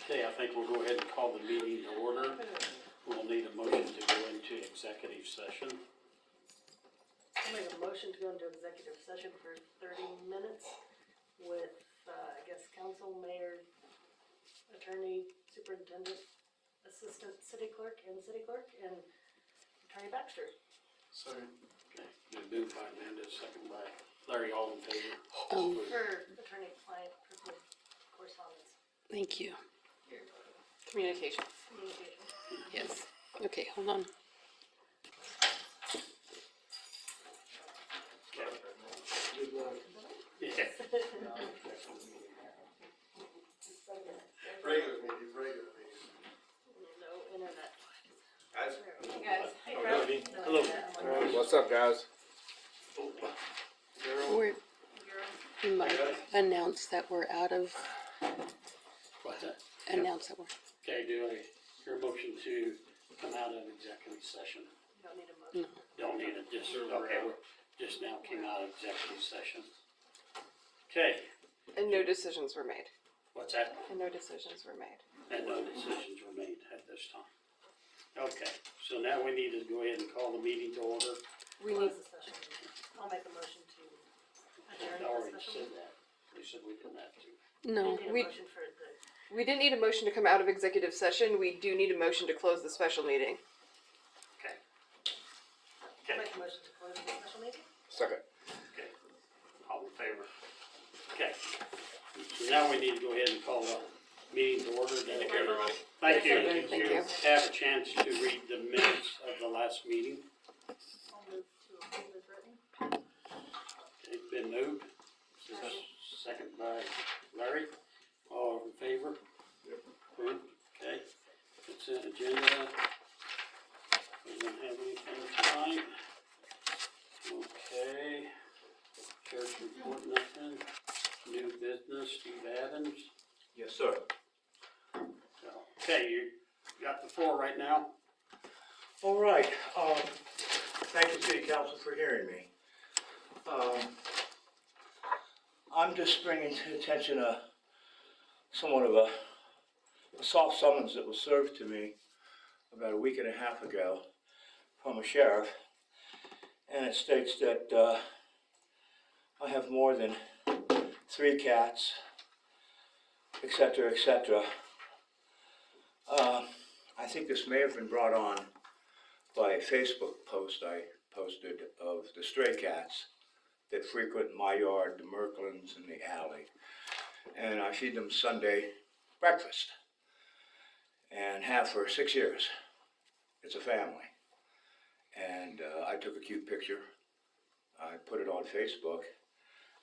Okay, I think we'll go ahead and call the meeting to order. We'll need a motion to go into executive session. I'll make a motion to go into executive session for 30 minutes with, I guess, council, mayor, attorney, superintendent, assistant city clerk, and Attorney Baxter. Sorry. Okay, been moved by Amanda, second by Larry, all in favor. For attorney-client privilege correspondence. Thank you. Communication. Communication. Yes. Okay, hold on. Yeah. Regular meetings. No internet. Guys? Hey guys. Hey, Hello. What's up, guys? We might announce that we're out of, What's that? announce that we're, Okay, do I hear a motion to come out of executive session? You don't need a motion. Don't need it, just, okay, we're just now came out of executive session. Okay, And no decisions were made. what's that? And no decisions were made. And no decisions were made at this time. Okay, so now we need to go ahead and call the meeting to order. We need, Close the session. I'll make a motion to adjourn I the already special said meeting. that. We said we didn't have to. no, Need a we- motion for the, we didn't need a motion to come out of executive session. We do need a motion to close the special meeting. Okay. I'll make a motion to close the special meeting. Second. Okay, all in favor? Okay, so now we need to go ahead and call the meeting to order. Thank you, everybody. Thank you. Thank you. Did you have a chance to read the minutes of the last meeting? I'll move to approve as written. It's been moved. Second by Larry. All in favor? Yep. Approved. Okay, consent agenda. We don't have anything tonight. Okay. Church report, nothing. New business, Steve Adams. Yes, sir. So, okay, you got the floor right now. All right, thank you, City Council, for hearing me. I'm just bringing to the attention somewhat of a soft summons that was served to me about a week and a half ago from a sheriff. And it states that I have more than 3 cats, etc., etc. I think this may have been brought on by a Facebook post I posted of the stray cats that frequent my yard, the Merklands, and the alley. And I feed them Sunday breakfast, and have for 6 years. It's a family. And I took a cute picture. I put it on Facebook,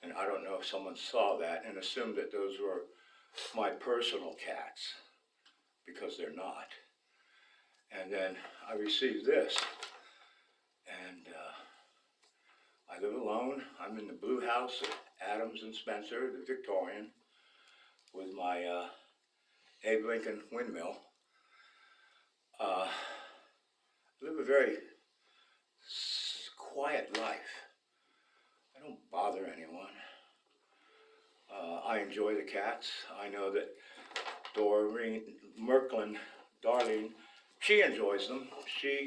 and I don't know if someone saw that and assumed that those were my personal cats, because they're not. And then I received this, and I live alone. I'm in the blue house at Adams and Spencer, the Victorian, with my Abe Lincoln windmill. Live a very quiet life. I don't bother anyone. I enjoy the cats. I know that Doreen Merklin, Darlene, she enjoys them.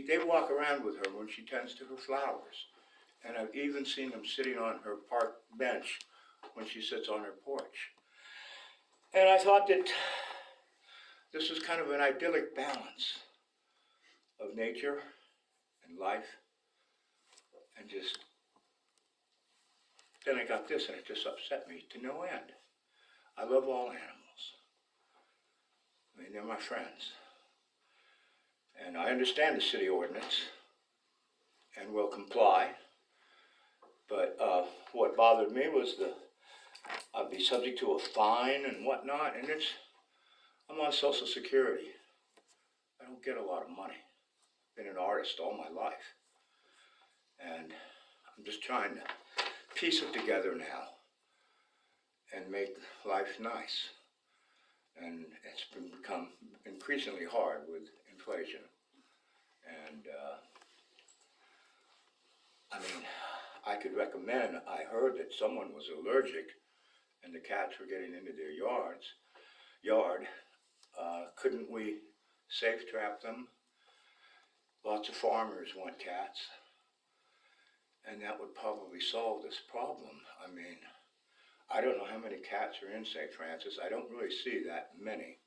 They walk around with her when she tends to her flowers. And I've even seen them sitting on her park bench when she sits on her porch. And I thought that this was kind of an idyllic balance of nature and life. And just, then I got this and it just upset me to no end. I love all animals. I mean, they're my friends. And I understand the city ordinance and will comply. But what bothered me was I'd be subject to a fine and whatnot, and I'm on Social Security. I don't get a lot of money. Been an artist all my life. And I'm just trying to piece it together now and make life nice. And it's become increasingly hard with inflation. And I mean, I could recommend, I heard that someone was allergic and the cats were getting into their yard. couldn't we safe trap them? Lots of farmers want cats. And that would probably solve this problem. I mean, I don't know how many cats are in St. Francis. I don't really see that many.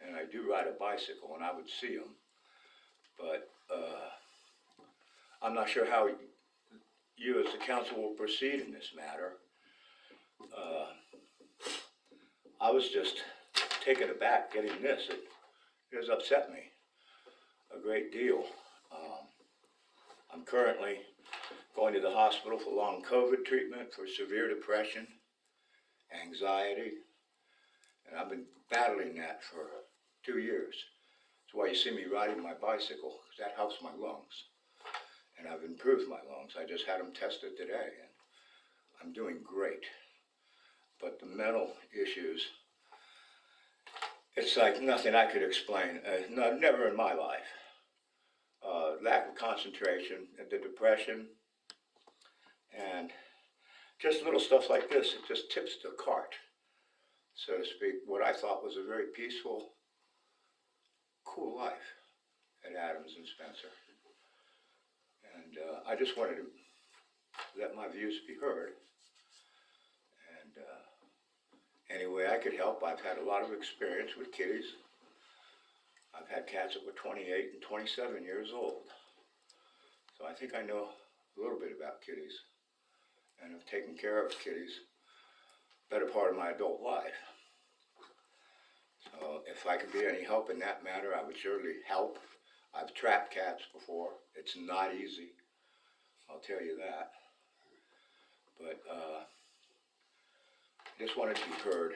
And I do ride a bicycle and I would see them. But I'm not sure how you as the council will proceed in this matter. I was just taken aback getting this. It has upset me a great deal. I'm currently going to the hospital for long COVID treatment for severe depression, anxiety, and I've been battling that for 2 years. That's why you see me riding my bicycle, because that helps my lungs. And I've improved my lungs. I just had them tested today, and I'm doing great. But the mental issues, it's like nothing I could explain, never in my life. Lack of concentration, the depression, and just little stuff like this, it just tips the cart, so to speak, what I thought was a very peaceful, cool life at Adams and Spencer. And I just wanted to let my views be heard. And any way I could help, I've had a lot of experience with kitties. I've had cats that were 28 and 27 years old. So I think I know a little bit about kitties. And have taken care of kitties better part of my adult life. So if I could be any help in that matter, I would surely help. I've trapped cats before. It's not easy, I'll tell you that. But just wanted to be heard.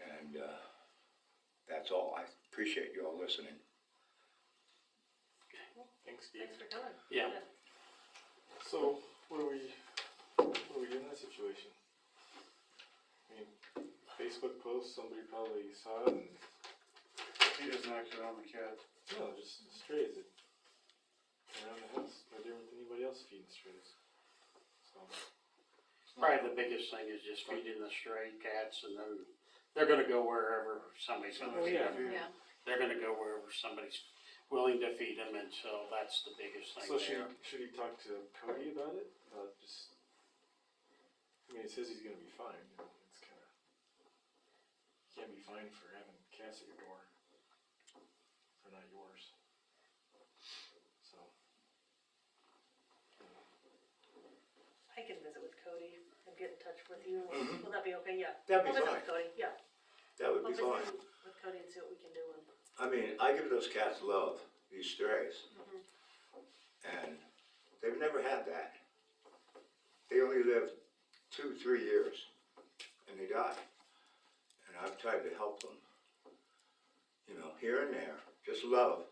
And that's all. I appreciate you all listening. Thanks, Steve. Thanks for coming. Yeah. So, what do we do in that situation? I mean, Facebook post, somebody probably saw it and... He doesn't actually own the cat. No, just strays it around the house, no different than anybody else feeding strays. So, Probably the biggest thing is just feeding the stray cats, and then they're gonna go wherever somebody's gonna feed them. Yeah. They're gonna go wherever somebody's willing to feed them, and so that's the biggest thing so there. should he talk to Cody about it? Just, I mean, it says he's gonna be fined. It's kinda, you can't be fined for having cats at your door. They're not yours. So. I can visit with Cody and get in touch with you. Will that be okay? Yeah. That'd be I'll visit fine. with Cody, yeah. That would I'll be visit fine. with Cody and see what we can do. I mean, I give those cats love, these strays. And they've never had that. They only live 2-3 years and they die. And I've tried to help them, you know, here and there, just love.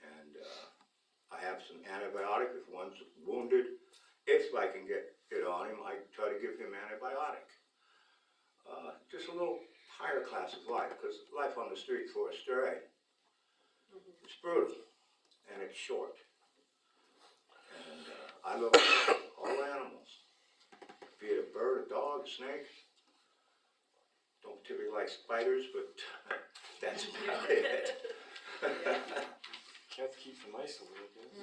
And I have some antibiotic if one's wounded. If I can get it on him, I try to give him antibiotic. Just a little higher class of life, because life on the street for a stray, it's brutal and it's short. And I love all animals, be it a bird, a dog, a snake. Don't particularly like spiders, but that's about it. Cats keep the mice away, I guess.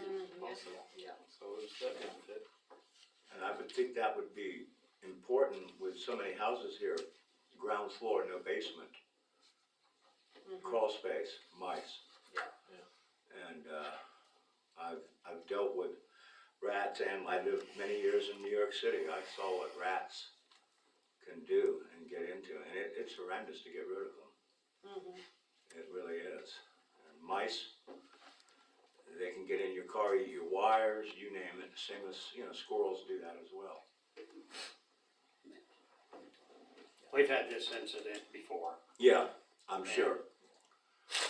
Also, Yeah. so there's that benefit. And I would think that would be important with so many houses here, ground floor, no basement. Crawl space, mice. Yeah. And I've dealt with rats, and I lived many years in New York City. I saw what rats can do and get into, and it's horrendous to get rid of them. It really is. And mice, they can get in your car, eat your wires, you name it. Same as, you know, squirrels do that as well. We've had this incident before Yeah, I'm sure.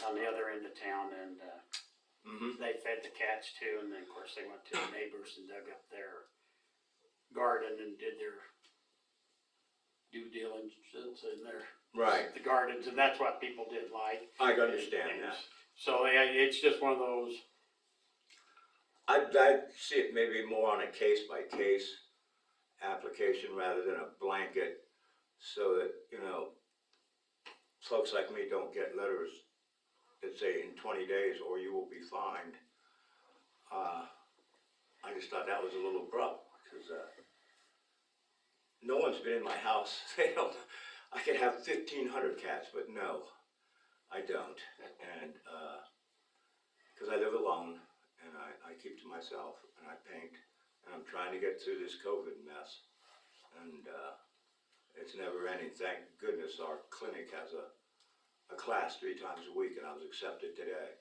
on the other end of town, and they fed the cats too, and then of course they went to the neighbors and dug up their garden and did their due diligence in their Right. the gardens, and that's what people didn't like. I understand that. So yeah, it's just one of those. I'd see it maybe more on a case-by-case application rather than a blanket, so that, you know, folks like me don't get letters that say in 20 days or you will be fined. I just thought that was a little abrupt, because no one's been in my house. They don't. I could have 1,500 cats, but no, I don't. And because I live alone and I keep to myself and I paint and I'm trying to get through this COVID mess. And it's never ending. Thank goodness our clinic has a class 3 times a week, and I was accepted today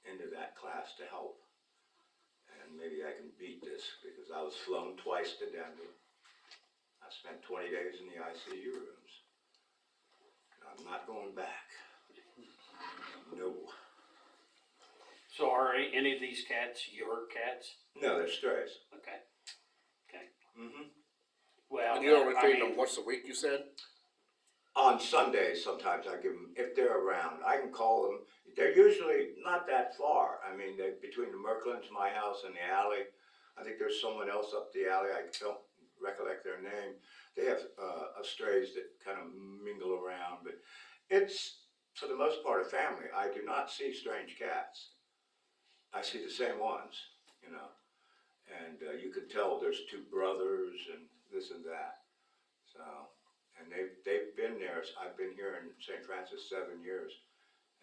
into that class to help. And maybe I can beat this, because I was flown twice to Denver. I spent 20 days in the ICU rooms. I'm not going back. No. So are any of these cats your cats? No, they're strays. Okay. Okay. Mm-hmm. Well, And you only I feed mean, them once a week, you said? On Sundays, sometimes I give them, if they're around, I can call them. They're usually not that far. I mean, they're between the Merklins, my house, and the alley. I think there's someone else up the alley. I don't recollect their name. They have strays that kind of mingle around, but it's, for the most part, a family. I do not see strange cats. I see the same ones, you know. And you can tell there's 2 brothers and this and that. So, and they've been there. I've been here in St. Francis 7 years,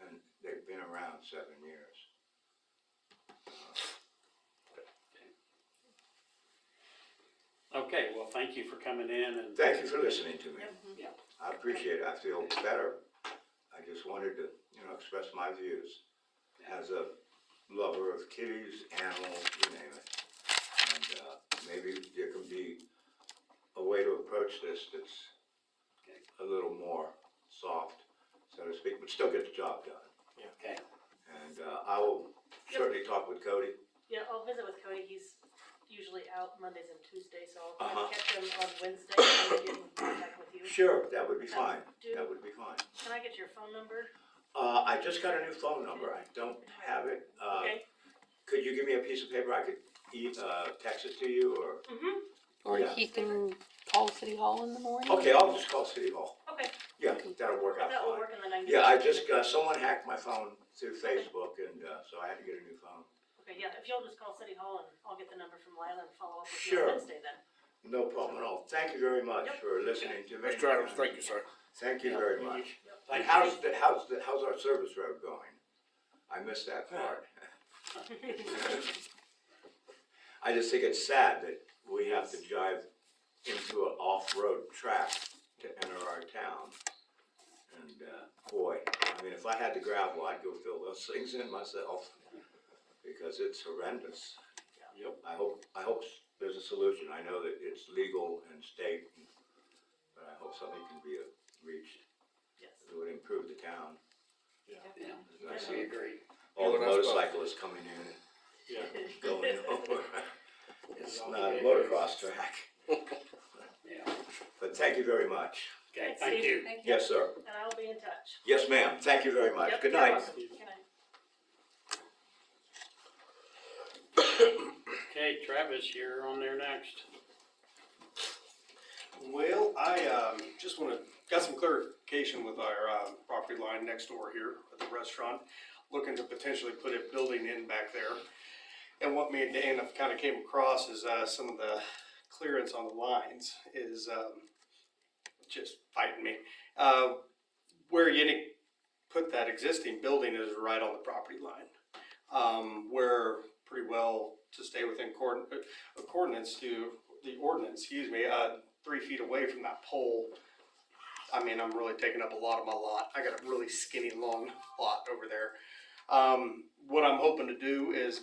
and they've been around 7 years. okay, well, thank you for coming in and. Thank you for listening to me. Yeah. I appreciate it. I feel better. I just wanted to, express my views as a lover of kitties, animals, you name it. And maybe there can be a way to approach this that's a little more soft, so to speak, but still get the job done. Okay. And I will certainly talk with Cody. Yeah, I'll visit with Cody. He's usually out Mondays and Tuesdays, so I'll try Uh-huh. to catch him on Wednesday and get in contact with you. Sure, that would be fine. Do- That would be fine. Can I get your phone number? I just got a new phone number. I don't have it. Okay. Could you give me a piece of paper? I could text it to you, or? Mm-hmm. Or Yeah. he can call City Hall in the morning. Okay, I'll just call City Hall. Okay, Yeah, that'll work out that will fine. work, and then I can. Yeah, I just got, someone hacked my phone through Facebook, and so I had to get a new phone. Okay, yeah, if you'll just call City Hall and I'll get the number from Lila and follow up with Sure. you on Wednesday then. No problem at all. Thank you very much Yep. for listening to me. Mr. Adams, thank you, sir. Thank you very much. And Thank you. how's our service road going? I missed that part. I just think it's sad that we have to drive into an off-road track to enter our town. And boy, I mean, if I had the gravel, I'd go fill those things in myself, because it's horrendous. Yep. I hope there's a solution. I know that it's legal and state, but I hope something can be reached Yes. that would improve the town. Yeah, I I see agree. all the Yeah, that's about- motorcyclists coming in and Yeah. going over. It's not a motocross track. Yeah. But thank you very much. Okay, Thanks, thank Steve. you. Thank you. Yes, sir. And I'll be in touch. Yes, ma'am. Thank you very much. Yep, Good you're night. welcome. Good night. Okay, Travis, you're on there next. Well, I just got some clarification with our property line next door here at the restaurant, looking to potentially put a building in back there. And what me and Dan have kind of came across is some of the clearance on the lines is just fighting me. Where you put that existing building is right on the property line. We're pretty well to stay within accordance to the ordinance, 3 feet away from that pole. I mean, I'm really taking up a lot of my lot. I got a really skinny, long lot over there. What I'm hoping to do is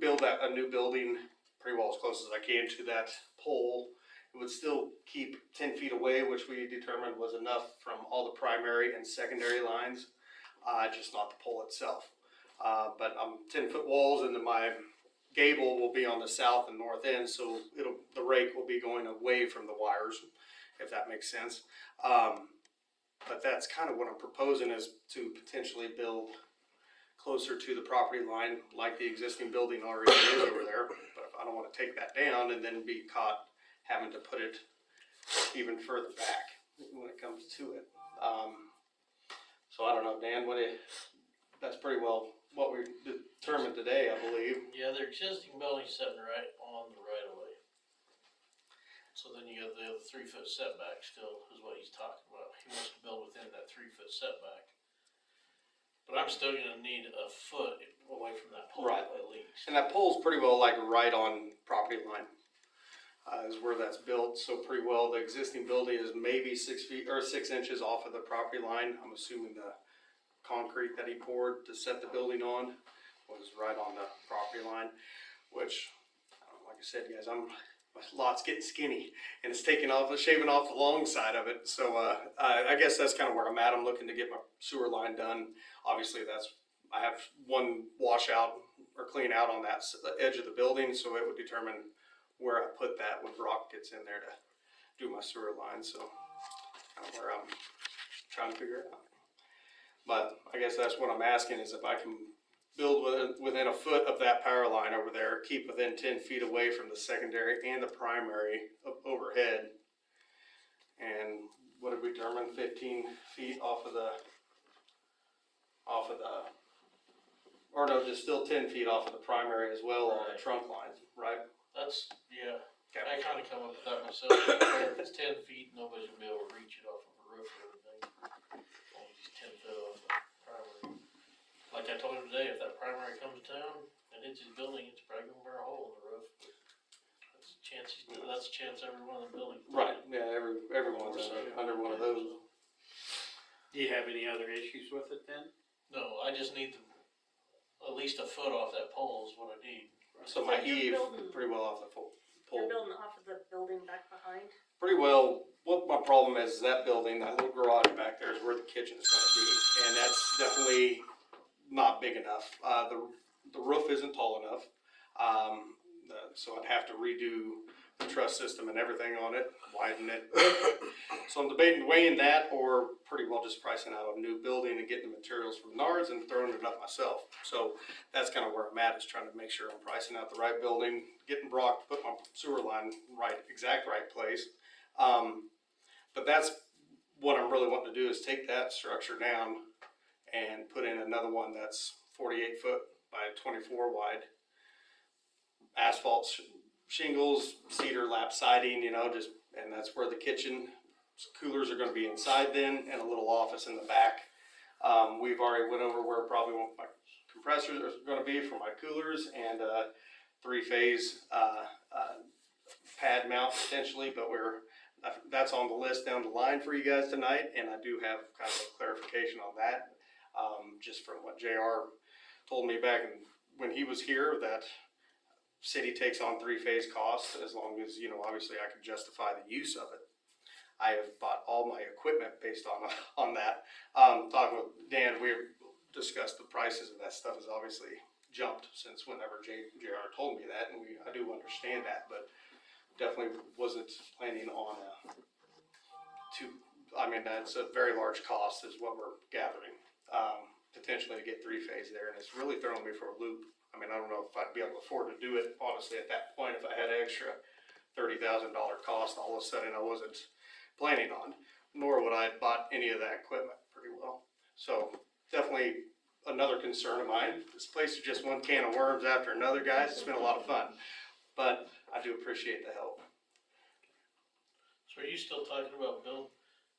build a new building pretty well as close as I can to that pole. It would still keep 10 feet away, which we determined was enough from all the primary and secondary lines, just not the pole itself. But I'm 10-foot walls, and then my gable will be on the south and north end, so the rake will be going away from the wires, if that makes sense. But that's kind of what I'm proposing, is to potentially build closer to the property line, like the existing building already is over there. But I don't want to take that down and then be caught having to put it even further back when it comes to it. So I don't know, Dan, that's pretty well what we determined today, I believe. Yeah, their existing building's sitting right on the right of way. So then you got the other 3-foot setback still is what he's talking about. He wants to build within that 3-foot setback. But I'm still gonna need a foot away from that pole Right. at least. And that pole's pretty well like right on property line, is where that's built, so pretty well, the existing building is maybe 6 feet, or 6 inches off of the property line. I'm assuming the concrete that he poured to set the building on was right on the property line, which, like I said, guys, my lot's getting skinny, and it's shaving off the long side of it, so, I guess that's kind of where I'm at. I'm looking to get my sewer line done. Obviously, I have one washout or clean out on that edge of the building, so it would determine where I put that when rock gets in there to do my sewer line, so kind of where I'm trying to figure it out. But I guess that's what I'm asking, is if I can build within a foot of that power line over there, keep within 10 feet away from the secondary and the primary overhead. And what did we determine, 15 feet off of the, or no, just still 10 feet off of the primary as well on the Right. trunk line, right? That's, yeah, Okay. I kinda come up with that myself. If it's 10 feet, nobody's gonna be able to reach it off of a roof or anything. Only just 10 foot off the primary. Like I told him today, if that primary comes to town and hits his building, it's probably gonna burn a hole in the roof. That's a chance every one of the buildings. Right, yeah, everyone's under one of those. Do you have any other issues with it then? No, I just need at least a foot off that pole is what I need. So my So you're eave, building- pretty well off the You're pole. building off of the building back behind? Pretty well, what my problem is that building, that little garage back there is where the kitchen is gonna be, and that's definitely not big enough. The roof isn't tall enough, so I'd have to redo the truss system and everything on it, widen it. So I'm debating weighing that or pretty well just pricing out a new building and getting the materials from Nards and throwing it up myself. So that's kind of where I'm at, is trying to make sure I'm pricing out the right building, getting Brock to put my sewer line exact right place. But that's what I'm really wanting to do, is take that structure down and put in another one that's 48 foot by 24 wide. Asphalt shingles, cedar lap siding, and that's where the kitchen coolers are gonna be inside then, and a little office in the back. We've already went over where probably my compressors are gonna be for my coolers, and 3-phase pad mount potentially, but that's on the list down the line for you guys tonight, and I do have kind of a clarification on that, just from what JR told me back when he was here, that city takes on 3-phase costs as long as, obviously I can justify the use of it. I have bought all my equipment based on that. Talking with Dan, we discussed the prices of that stuff has obviously jumped since whenever JR told me that, and I do understand that, but definitely wasn't planning on that's a very large cost is what we're gathering, potentially to get 3-phase there, and it's really throwing me for a loop. I don't know if I'd be able to afford to do it, honestly, at that point, if I had an extra $30,000 cost all of a sudden I wasn't planning on, nor would I have bought any of that equipment pretty well. So definitely another concern of mine. This place is just one can of worms after another, guys. It's been a lot of fun, but I do appreciate the help. So are you still talking about building,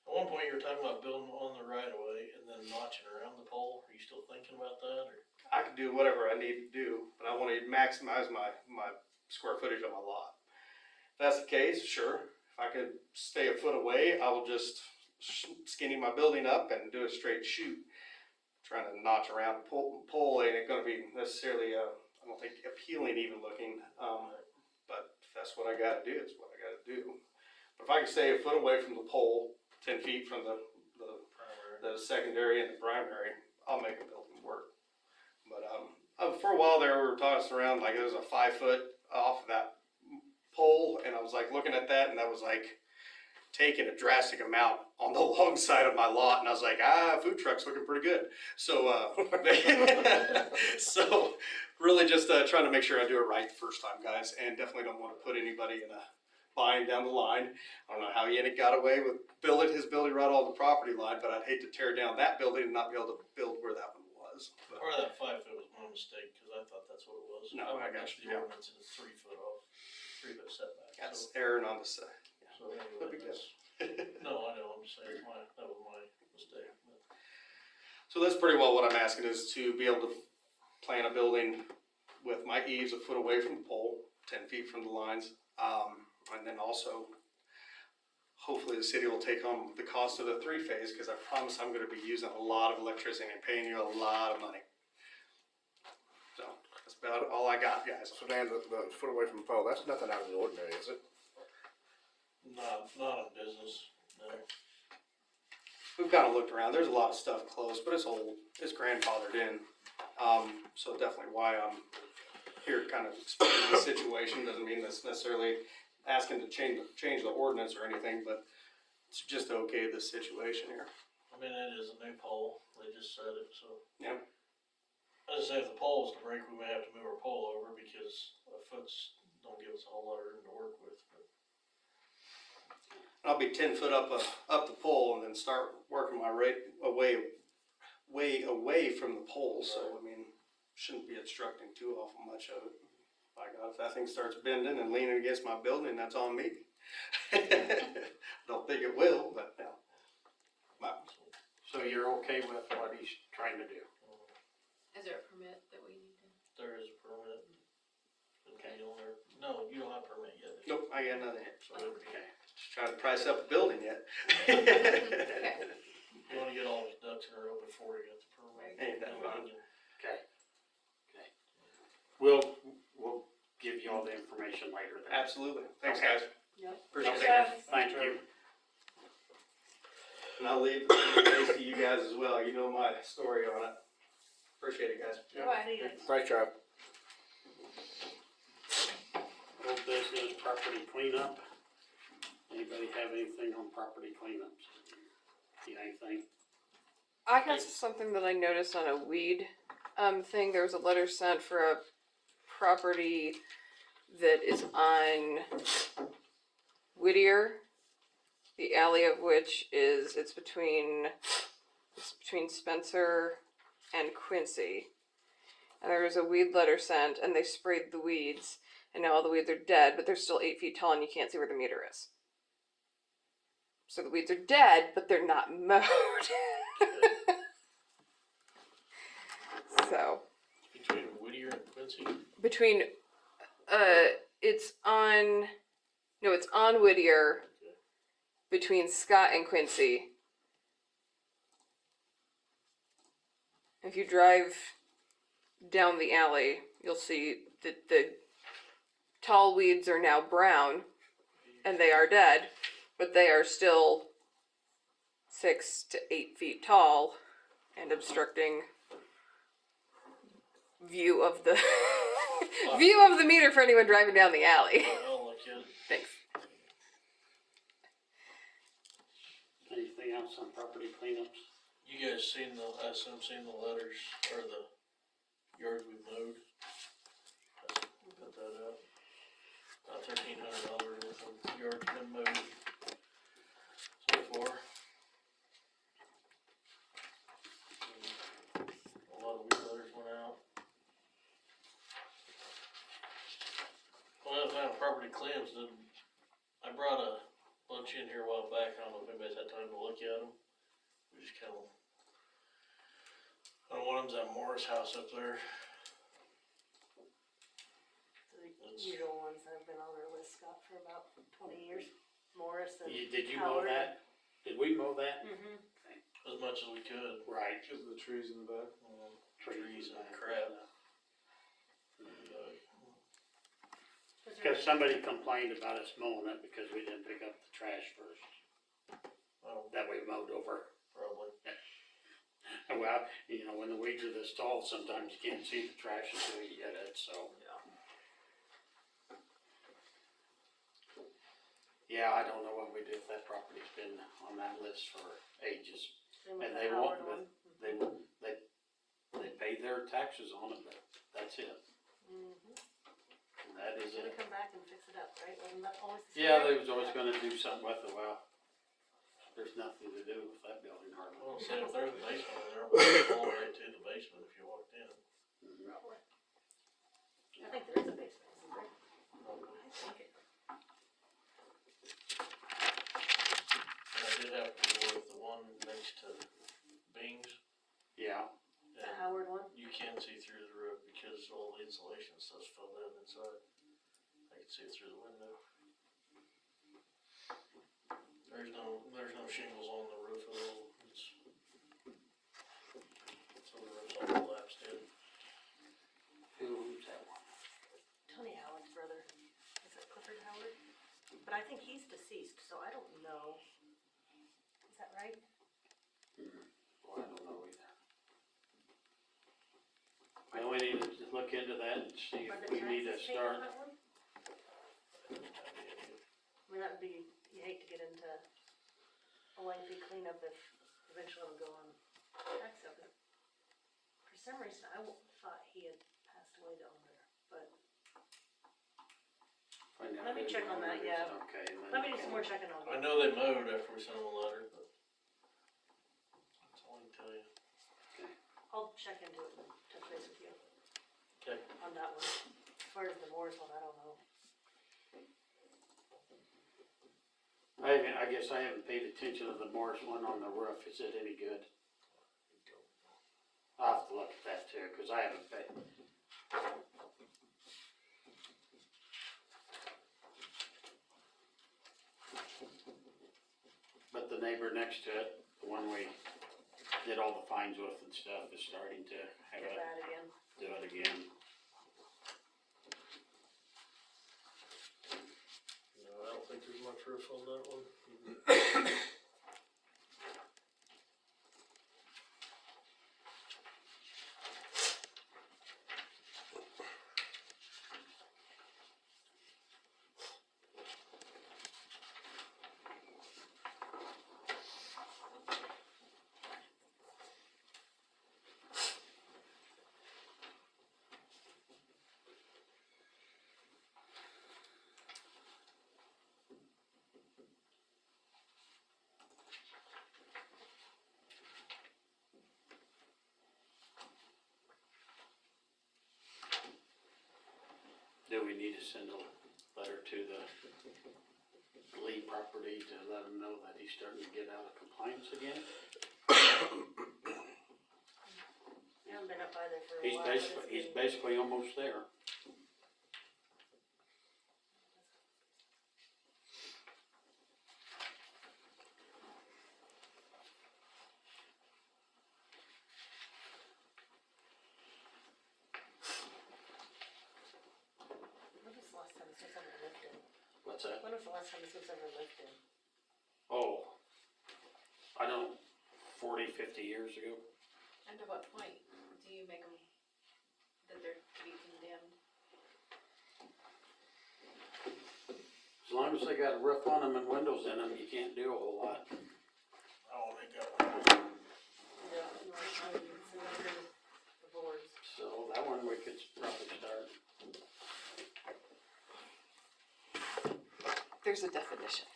at one point you were talking about building on the right of way and then notching around the pole, are you still thinking about that, or? I can do whatever I need to do, but I want to maximize my square footage on my lot. If that's the case, sure. If I could stay a foot away, I will just skinny my building up and do a straight shoot. Trying to notch around the pole ain't going to be necessarily, I don't think, appealing even looking. But if that's what I got to do, it's what I got to do. But if I can stay a foot away from the pole, 10 feet from the secondary and the primary, I'll make a building work. But for a while there, we were tossing around like it was a 5 foot off of that pole, and I was like looking at that, and that was like taking a drastic amount on the long side of my lot, and I was like, food truck's looking pretty good. So, so really just trying to make sure I do it right the first time, guys, and definitely don't want to put anybody in a buying down the line. I don't know how Yannick got away with his building right on the property line, but I'd hate to tear down that building and not be able to build where that one was. But Part of that 5 foot was my mistake, cause I thought that's what it was. No, I got matched you, the yeah. ordinance and it's 3 foot off, 3 foot setback, that's so. erring on the side. So anyway, No big deal. that's, no, I know, I'm just saying, that was my mistake, but. So that's pretty well what I'm asking, is to be able to plan a building with my eaves a foot away from the pole, 10 feet from the lines. And then also, hopefully the city will take on the cost of the 3-phase, because I promise I'm gonna be using a lot of electricity and paying you a lot of money. So, that's about all I got, guys. So Dan, the foot away from the pole, that's nothing out of the ordinary, is it? Not in business, no. We've kinda looked around, there's a lot of stuff close, but it's old, it's grandfathered in. So definitely why I'm here kind of explaining the situation, doesn't mean that's necessarily asking to change the ordinance or anything, but it's just to okay this situation here. I mean, it is a new pole, they just said it, so. Yeah. I just say if the pole was to break, we may have to move our pole over because a foot's don't give us a whole lot of room to work with, but. I'll be 10 foot up the pole and then start working my way away from the pole, so I mean, shouldn't be obstructing too awful much of it. By God, if that thing starts bending and leaning against my building, that's on me. Don't think it will, but no. So you're okay with what he's trying to do? Is there a permit that we need to? There is a permit. Okay. No, you don't have a permit yet. Nope, I got nothing yet. So it'll be, Okay. Just trying to price up the building yet. you wanna get all those ducks in a row before you get the permit. Ain't that fun. Okay. Okay. We'll give you all the information later then. Absolutely. Thanks, Okay. guys. Yep. Appreciate Thanks, it. guys. Thank you. And I'll leave the base to you guys as well. You know my story on it. Appreciate it, guys. Bye. Nice job. Old business, property cleanup. Anybody have anything on property cleanups? See anything? I got something that I noticed on a weed thing. There was a letter sent for a property that is on Whittier, the alley of which is it's between Spencer and Quincy. And there was a weed letter sent, and they sprayed the weeds, and now all the weeds are dead, but they're still 8 feet tall, and you can't see where the meter is. So the weeds are dead, but they're not mowed. So Between Whittier and Quincy, between it's on Whittier between Scott and Quincy. If you drive down the alley, you'll see that the tall weeds are now brown and they are dead, but they are still 6 to 8 feet tall and obstructing view of the meter for anyone driving down the alley. I'll look at it. Thanks. Anything else on property cleanups? You guys seen I assume seen the letters or the yards we mowed? Put that up. About $1,300 worth of yards been mowed so far. A lot of weed letters went out. Well, I found property cleanups. I brought a bunch in here a while back. I don't know if anybody's had time to look at them. We just kind of. One of them's at Morris House up there. The usual ones that have been on our list, Scott, for about 20 years. Morris and Did you mow Howard. that? Did we mow that? Mm-hmm. As much as we could. Right. Because of the trees in the back. Trees and crap. Because somebody complained about us mowing it because we didn't pick up the trash first. Oh, That we mowed over. probably. Well, you know, when the weeds are this tall, sometimes you can't see the trash until you get it, so. Yeah, I don't know what we do if that property's been on that list for ages. Same with And the they Howard won't, one. they pay their taxes on it, but that's it. Mm-hmm. And that is Gonna it. come back and fix it up, right? Wasn't that always the Yeah, story? they was always gonna do something with it, well, there's nothing to do with that building hardly. Well, say if there's a basement in there, we'll fall right to the basement if you walked in. Probably. I think there is a basement, isn't there? I think it. And I did have to go with the one next to Bing's. Yeah, The And Howard one? you can see through the roof because all the insulation stuff's filled in inside. I can see it through the window. There's no shingles on the roof at all. So the roof's all collapsed in. who's that one? Tony Howard's brother. Is it Clifford Howard? But I think he's deceased, so I don't know. Is that right? Well, I don't know either. Well, we need to look into that and see Are if the we need to taxes paid on start. that one? I mean, that would be, you hate to get into a lengthy cleanup if eventually it'll go on tax sale. For some reason, I thought he had passed away, the owner, but Find out Let me who check the on that, owner is. yeah. Okay, and then. let me do some more checking on I it. know they mowed after we sent them a letter, but that's all I can tell you. I'll check into it and touch base with you Okay. on that one. As far as the Morris one, I don't know. I guess I haven't paid attention to the Morris one on the roof, is it any good? I'll have to look at that too, cause I haven't paid. But the neighbor next to it, the one we did all the fines with and stuff, is starting to have Get it, that again. do it again. No, I don't think there's much roof on that one. Do we need to send a letter to the Lee property to let him know that he's starting to get out of compliance again? I haven't been up by there for a He's while. but it's he's getting- basically almost there. When was the last time this was ever lifted? What's that? When was the last time this was ever lifted? Oh, I don't, 40, 50 years ago. And to what point do you make them, that they're to be condemned? As long as they got a roof on them and windows in them, you can't do a whole lot. Oh, they got one. Yeah. The boards. So that one we could probably start. There's a definition.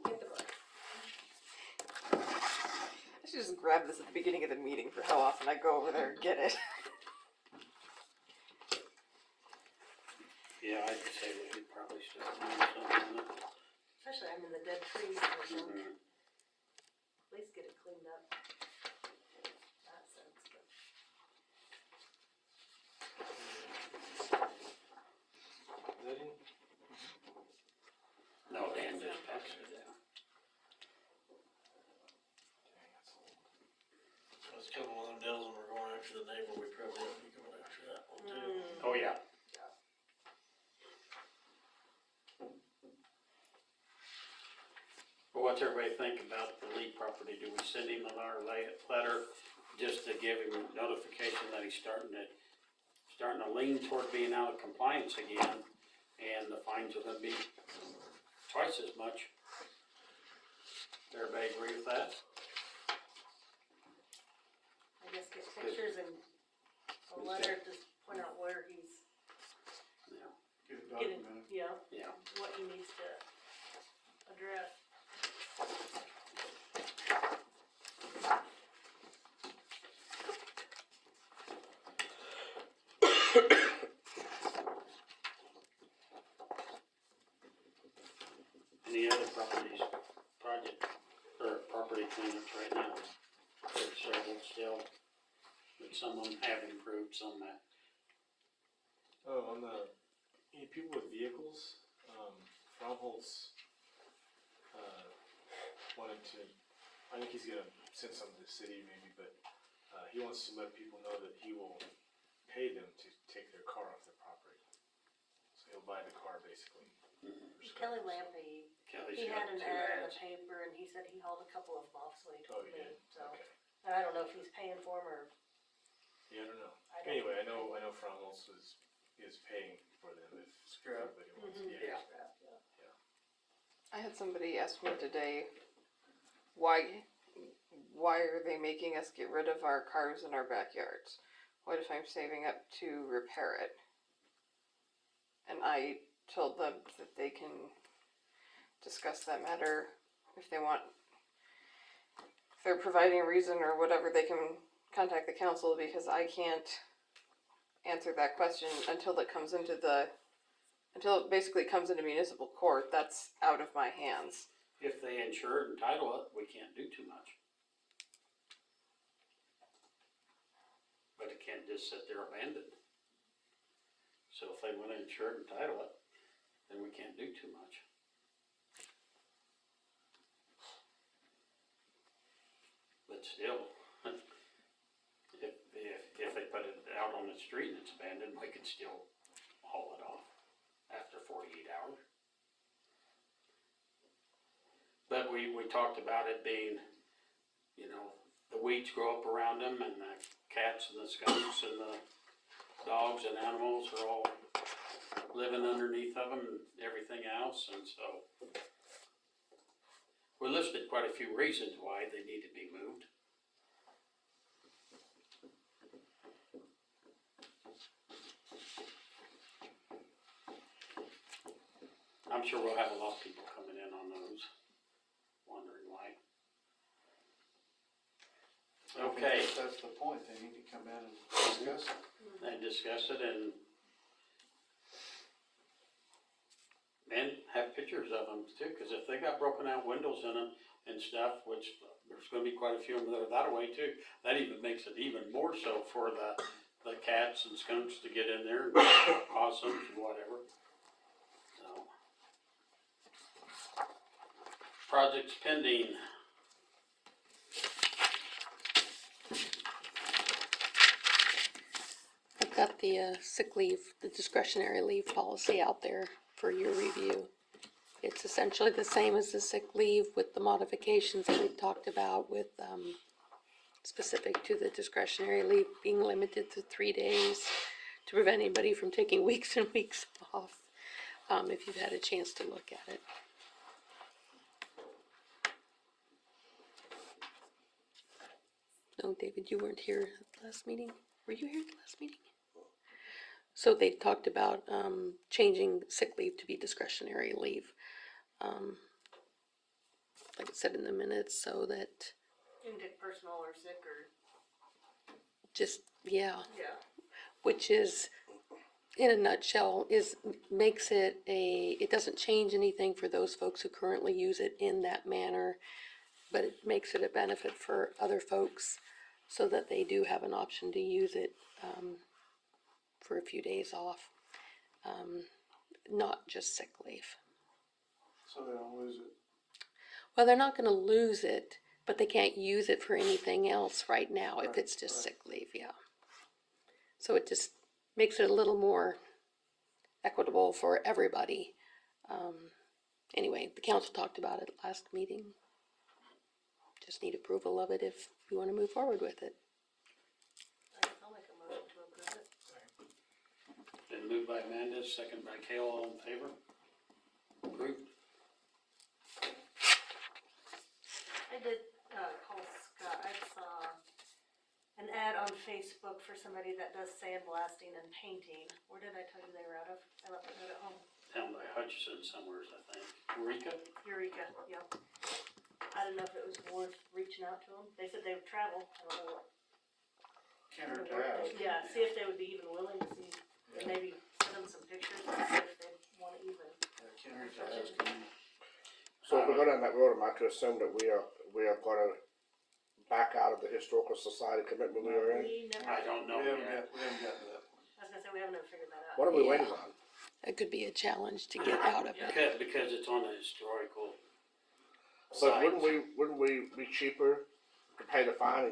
Get the book. I should just grab this at the beginning of the meeting for how often I go over there and get it. Yeah, I'd say we could probably start doing something on it. Especially, I mean, the dead trees or something. Mhm. At least get it cleaned up. That sense, but. Is that in? No, Dan just passed it down. Let's go to one of them deals and we're going after the neighbor, we probably have to be going after that one too. Oh, yeah. Well, what's everybody think about the Lee property? Do we send him another letter just to give him notification that he's starting to lean toward being out of compliance again, and the fines are gonna be twice as much? Everybody agree with that? I guess get pictures and a letter, just point out where he's Any other project, or property cleanups right now? There's several still, but some of them have improved, some that. Oh, on the, people with vehicles, Fromholz, wanted to, I think he's gonna send some to the city maybe, but, he wants to let people know that he will pay them to take their car off their property. So he'll buy the car basically. Kelly Lampe, Kelly's he got had an 2 ad in the ads. paper and he said he hauled a couple of them off, so he Oh, told he me, did? so. Okay. And I don't know if he's paying for them or, Yeah, I don't know. I don't. Anyway, I know Fromholz is paying for them if Scrap. anybody wants, Mhm. yeah. Yeah. I had somebody ask me today, why are they making us get rid of our cars in our backyards? What if I'm saving up to repair it? And I told them that they can discuss that matter if they want. If they're providing a reason or whatever, they can contact the council, because I can't answer that question until it basically comes into municipal court. That's out of my hands. If they insure it and title it, we can't do too much. But it can't just sit there abandoned. So if they wanna insure it and title it, then we can't do too much. But still, if they put it out on the street and it's abandoned, we could still haul it off after 48 hours. But we talked about it being, the weeds grow up around them, and the cats and the skunks and the dogs and animals are all living underneath of them and everything else, and so we listed quite a few reasons why they need to be moved. I'm sure we'll have a lot of people coming in on those, wondering why. Okay, That's the point, they need to come in and discuss it. and discuss it and have pictures of them too, cause if they got broken out windows in them and stuff, which there's gonna be quite a few of them that are that way too, that even makes it even more so for the cats and skunks to get in there and possums and whatever. So. Projects pending. I've got the sick leave, the discretionary leave policy out there for your review. It's essentially the same as the sick leave with the modifications that we talked about with, specific to the discretionary leave being limited to 3 days to prevent anybody from taking weeks and weeks off, if you've had a chance to look at it. No, David, you weren't here at the last meeting. Were you here at the last meeting? So they talked about changing sick leave to be discretionary leave. Like it said in the minutes, so that you can take personal or sick or, just, yeah, yeah. which is, in a nutshell, makes it it doesn't change anything for those folks who currently use it in that manner, but it makes it a benefit for other folks so that they do have an option to use it for a few days off, not just sick leave. So they don't lose it. Well, they're not gonna lose it, but they can't use it for anything else right now if Right, it's just right. sick leave, yeah. So it just makes it a little more equitable for everybody. Anyway, the council talked about it last meeting. Just need approval of it if you wanna move forward with it. I'll make a motion to approve it. Been moved by Amanda, second by Kale, all in favor? Approved. I did, call Scott, I saw an ad on Facebook for somebody that does sandblasting and painting. Where did I tell you they were out of? I left it note at home. Down by Hutchison somewhere, I think. Eureka? Eureka, yep. I don't know if it was worth reaching out to them. They said they would travel, I don't know what. Can't hurt to work ask. they- Yeah, see if they would be even willing to see And maybe send them some pictures and see if they wanna even. So if we go down that road, am I to assume that we are gonna back out of the historical society commitment we are in? We never, I don't know yet. We haven't gotten to that. I was gonna say, we haven't ever figured that out. What are we Yeah. waiting on? It could be a challenge to get out of it. Because it's on the historical But site. wouldn't we be cheaper to pay the fine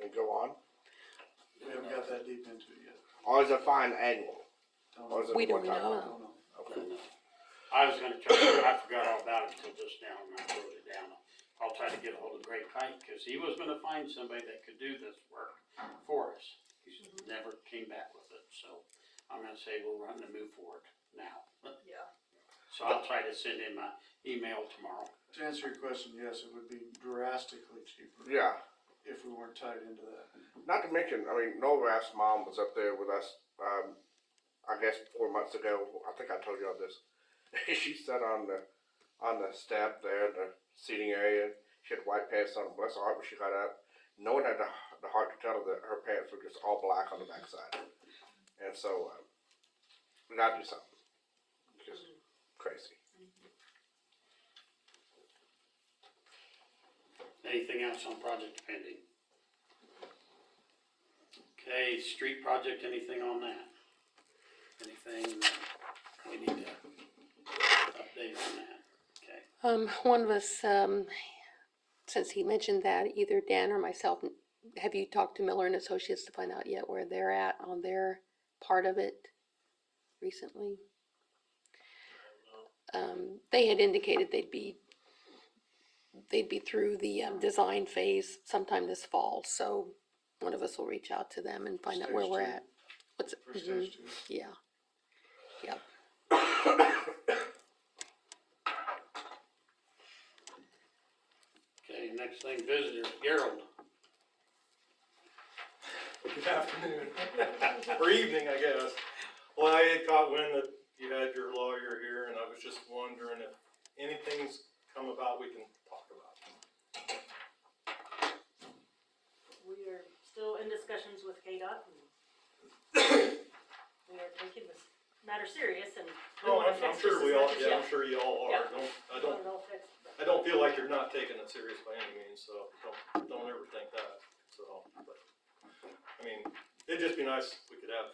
and go on? We haven't got that deep into it yet. Or is a fine annual? Or is it We a don't one-time know. fine? Okay. I was gonna try, I forgot all about it until just now, and I wrote it down. I'll try to get a hold of Greg Kite, cause he was gonna find somebody that could do this work for us. He never came back with it, so I'm gonna say we're running to move forward now. Yeah. So I'll try to send him an email tomorrow. To answer your question, yes, it would be drastically cheaper Yeah. if we weren't tied into that. Not to mention, I mean, Novak's mom was up there with us, I guess 4 months ago. I think I told you all this. She sat on the step there in the seating area. She had white pants on. Bless her heart when she got up. No one had the heart to tell her that her pants were just all black on the backside. And so, we gotta do something. Just crazy. Anything else on project pending? Okay, street project, anything on that? Anything that we need to update on that? Okay. One of us, since he mentioned that, either Dan or myself, have you talked to Miller and Associates to find out yet where they're at on their part of it recently? They had indicated they'd be through the design phase sometime this fall, so one of us will reach out to them and find out where Stage we're two. at. What's it? For stage 2. Yeah. Yep. Okay, next thing, visitors, Gerald. Good afternoon, or evening, I guess. Well, I had caught wind that you had your lawyer here, and I was just wondering if anything's come about we can talk about. We are still in discussions with KDOT and we are taking this matter serious and we Oh, wanna I'm fix sure this we as all, much as, yeah, I'm sure you all are. Yeah. I want it all fixed, but I don't feel like you're not taking it serious by any means, so don't ever think that, so, but, I mean, it'd just be nice if we could have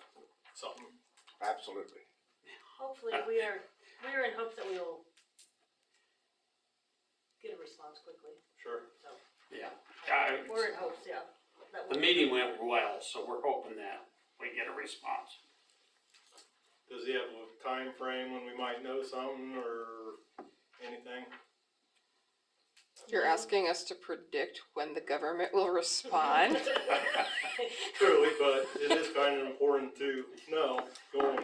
something. Absolutely. hopefully we are in hopes that we will get a response quickly, Sure. so. Yeah. We're in hopes, yeah. that The we'll- meeting went well, so we're hoping that we get a response. Does he have a time frame when we might know something or anything? You're asking us to predict when the government will respond? Truly, but it is kind of important to know going,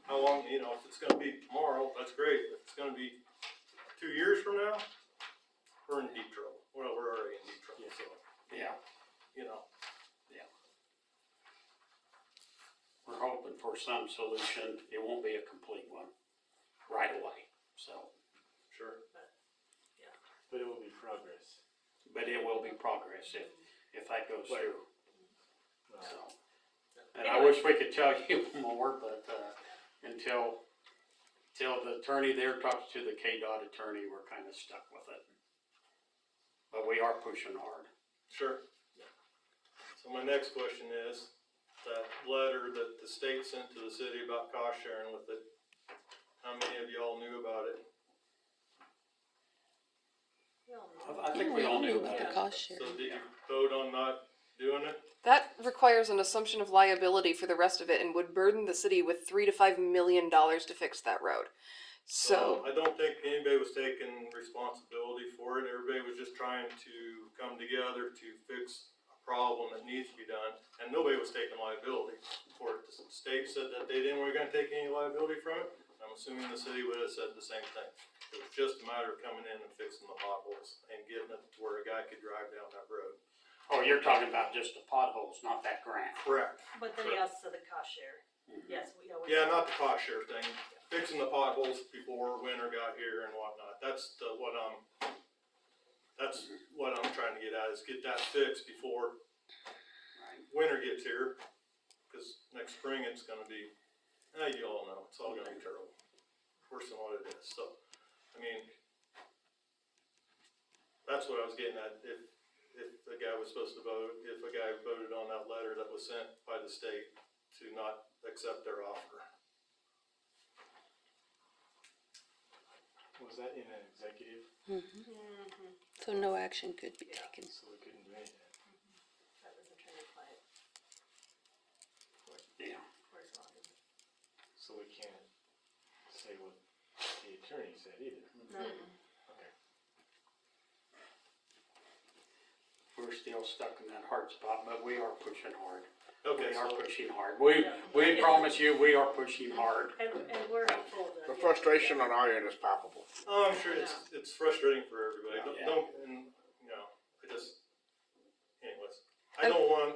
how long, you know, if it's gonna be tomorrow, that's great. If it's gonna be 2 years from now, we're in deep trouble. Well, we're already in deep trouble, so, Yeah, you know. we're hoping for some solution. It won't be a complete one right away, so, Sure. But it will be progress. but it will be progress if that goes through, so. And I wish we could tell you more, but, until the attorney there talks to the KDOT attorney, we're kinda stuck with it. But we are pushing hard. Sure. So my next question is, that letter that the state sent to the city about cost sharing with it, how many of y'all knew about it? We all know. I think we all knew about the it. cost share. So did you vote on not doing it? That requires an assumption of liability for the rest of it and would burden the city with $3 to $5 million to fix that road. So, I don't think anybody was taking responsibility for it. Everybody was just trying to come together to fix a problem that needs to be done, and nobody was taking liability for it. The state said that they didn't, were gonna take any liability from it. I'm assuming the city would have said the same thing. It was just a matter of coming in and fixing the potholes and getting it to where a guy could drive down that road. Oh, you're talking about just the potholes, not that grant. Correct. But then he also said the cost share, yes, we always. Yeah, not the cost share thing, fixing the potholes before winter got here and whatnot, that's what I'm trying to get at, is get that fixed before winter gets here, cause next spring it's gonna be you all know, it's all gonna be terrible, worse than what it is, so, I mean, that's what I was getting at, if the guy was supposed to vote, if a guy voted on that letter that was sent by the state to not accept their offer. Was that in an executive? So no action could be taken. So we couldn't do anything. That was attorney-client Yeah. correspondence. So we can't say what the attorney said either. No. Okay. We're still stuck in that hard spot, but we are pushing hard. Okay, We are so, pushing hard. We promise you, we are pushing hard. And we're hopeful that. The frustration on our end is palpable. I'm sure it's frustrating for everybody, Yeah. and, you know, anyways. I don't want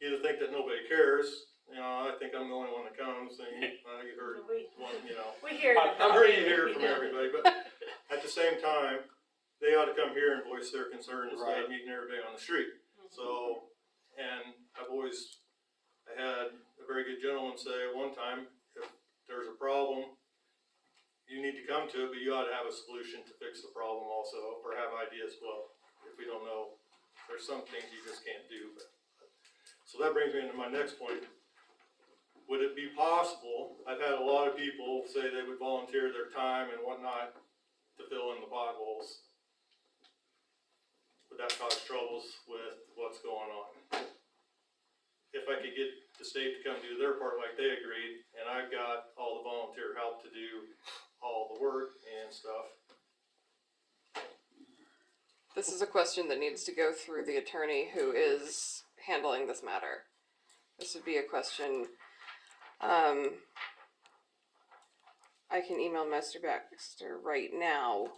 you to think that nobody cares, you know, I think I'm the only one that comes, and, you heard We one, you know. hear it. I'm heard you hear from everybody, but at the same time, they ought to come here and voice their concern instead Right. of meeting everybody on the street. So, and I had a very good gentleman say at one time, if there's a problem, you need to come to it, but you ought to have a solution to fix the problem also, or have ideas, well, if we don't know, there's some things you just can't do, but. So that brings me into my next point. Would it be possible, I've had a lot of people say they would volunteer their time and whatnot to fill in the potholes. Would that cause troubles with what's going on? If I could get the state to come do their part like they agreed, and I've got all the volunteer help to do all the work and stuff. This is a question that needs to go through the attorney who is handling this matter. This would be a question, I can email Mr. Baxter right now.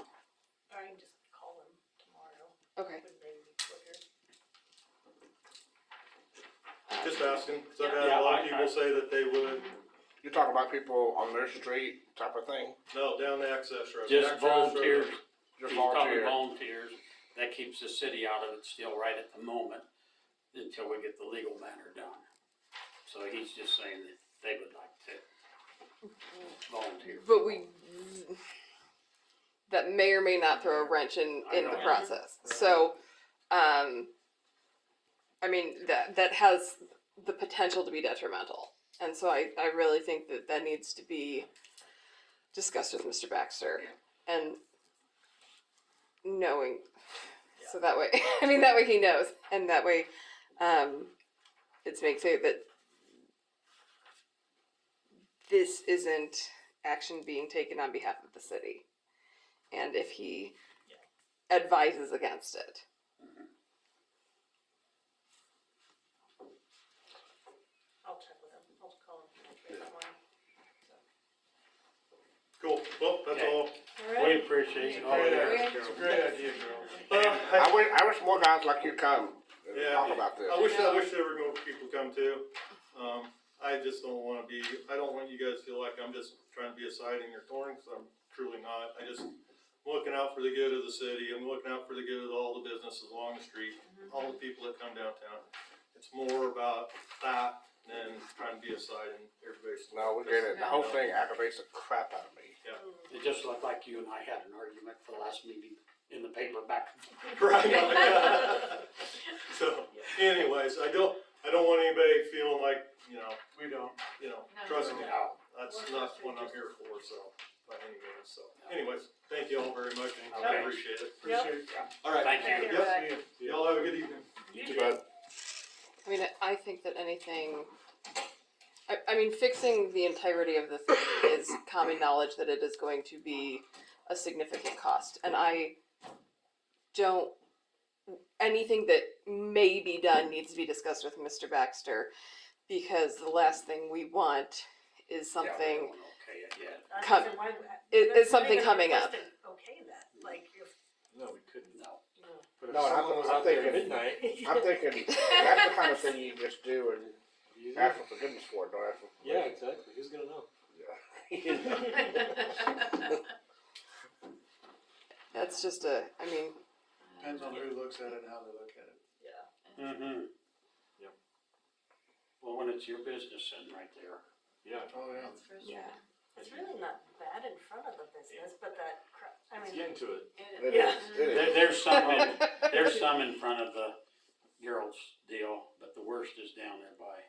Or I can just call them tomorrow. Okay. Would they be quicker? Just asking, because I've had Yeah, a lot of I- people say that they would, You talk about people on their street type of thing, no, down the access road. Just Access road. volunteers. just He's talking volunteer. volunteers. That keeps the city out of it still right at the moment until we get the legal matter done. So he's just saying that they would like to volunteer. But that may or may not throw a wrench in I the know. process. So, I mean, that has the potential to be detrimental. And so I really think that needs to be discussed with Mr. Baxter and knowing, so that way, I mean, that way he knows, and that way, it's make clear that this isn't action being taken on behalf of the city. And if he advises against it. I'll check with them. I'll call them tomorrow. Cool, well, that's Okay. all. All We right. appreciate all Great your. idea, It's a great idea, Charles. I wish more guys like you come and Yeah. talk about this. I wish there were more people come too. I just don't wanna be, I don't want you guys to feel like I'm just trying to be a side in your thorn, cause I'm truly not. I'm looking out for the good of the city, I'm looking out for the good of all the businesses along the street, all the people that come downtown. It's more about that than trying to be a side in everybody's. No, we get it. The whole thing aggravates the crap out of me. It just looked like you and I had an argument for the last meeting in the paper back. Right. So, anyways, I don't want anybody feeling like, We don't. trust me, No. that's not what I'm here for, so, by any means, so. Anyways, thank you all very much, I Okay. appreciate it. Appreciate it. All right. Thank you. Yep. See ya. Y'all have a good evening. You Too too. bad. I mean, I think that anything, I mean, fixing the integrity of the thing is common knowledge that it is going to be a significant cost. And anything that may be done needs to be discussed with Mr. Baxter, because the last thing we want is something, Okay, yeah. Come- is something coming up. Okay, that, like, if, No, we couldn't. No. But if No, and someone was I'm out there at thinking- midnight, I'm thinking that's the kind of thing you just do and easy. ask for forgiveness for it, don't ask for Yeah, permission. exactly. Who's gonna know? that's just I mean, Depends on who looks at it and how they look at it. Mm-hmm. Yep. Well, when it's your business sitting right there, Yeah, Oh, yeah. That's frustrating. Yeah. It's really not bad in front of the business, but that, I let's mean, get into it. It Yeah. is, it is. There's some in front of the Gerald's deal, but the worst is down there by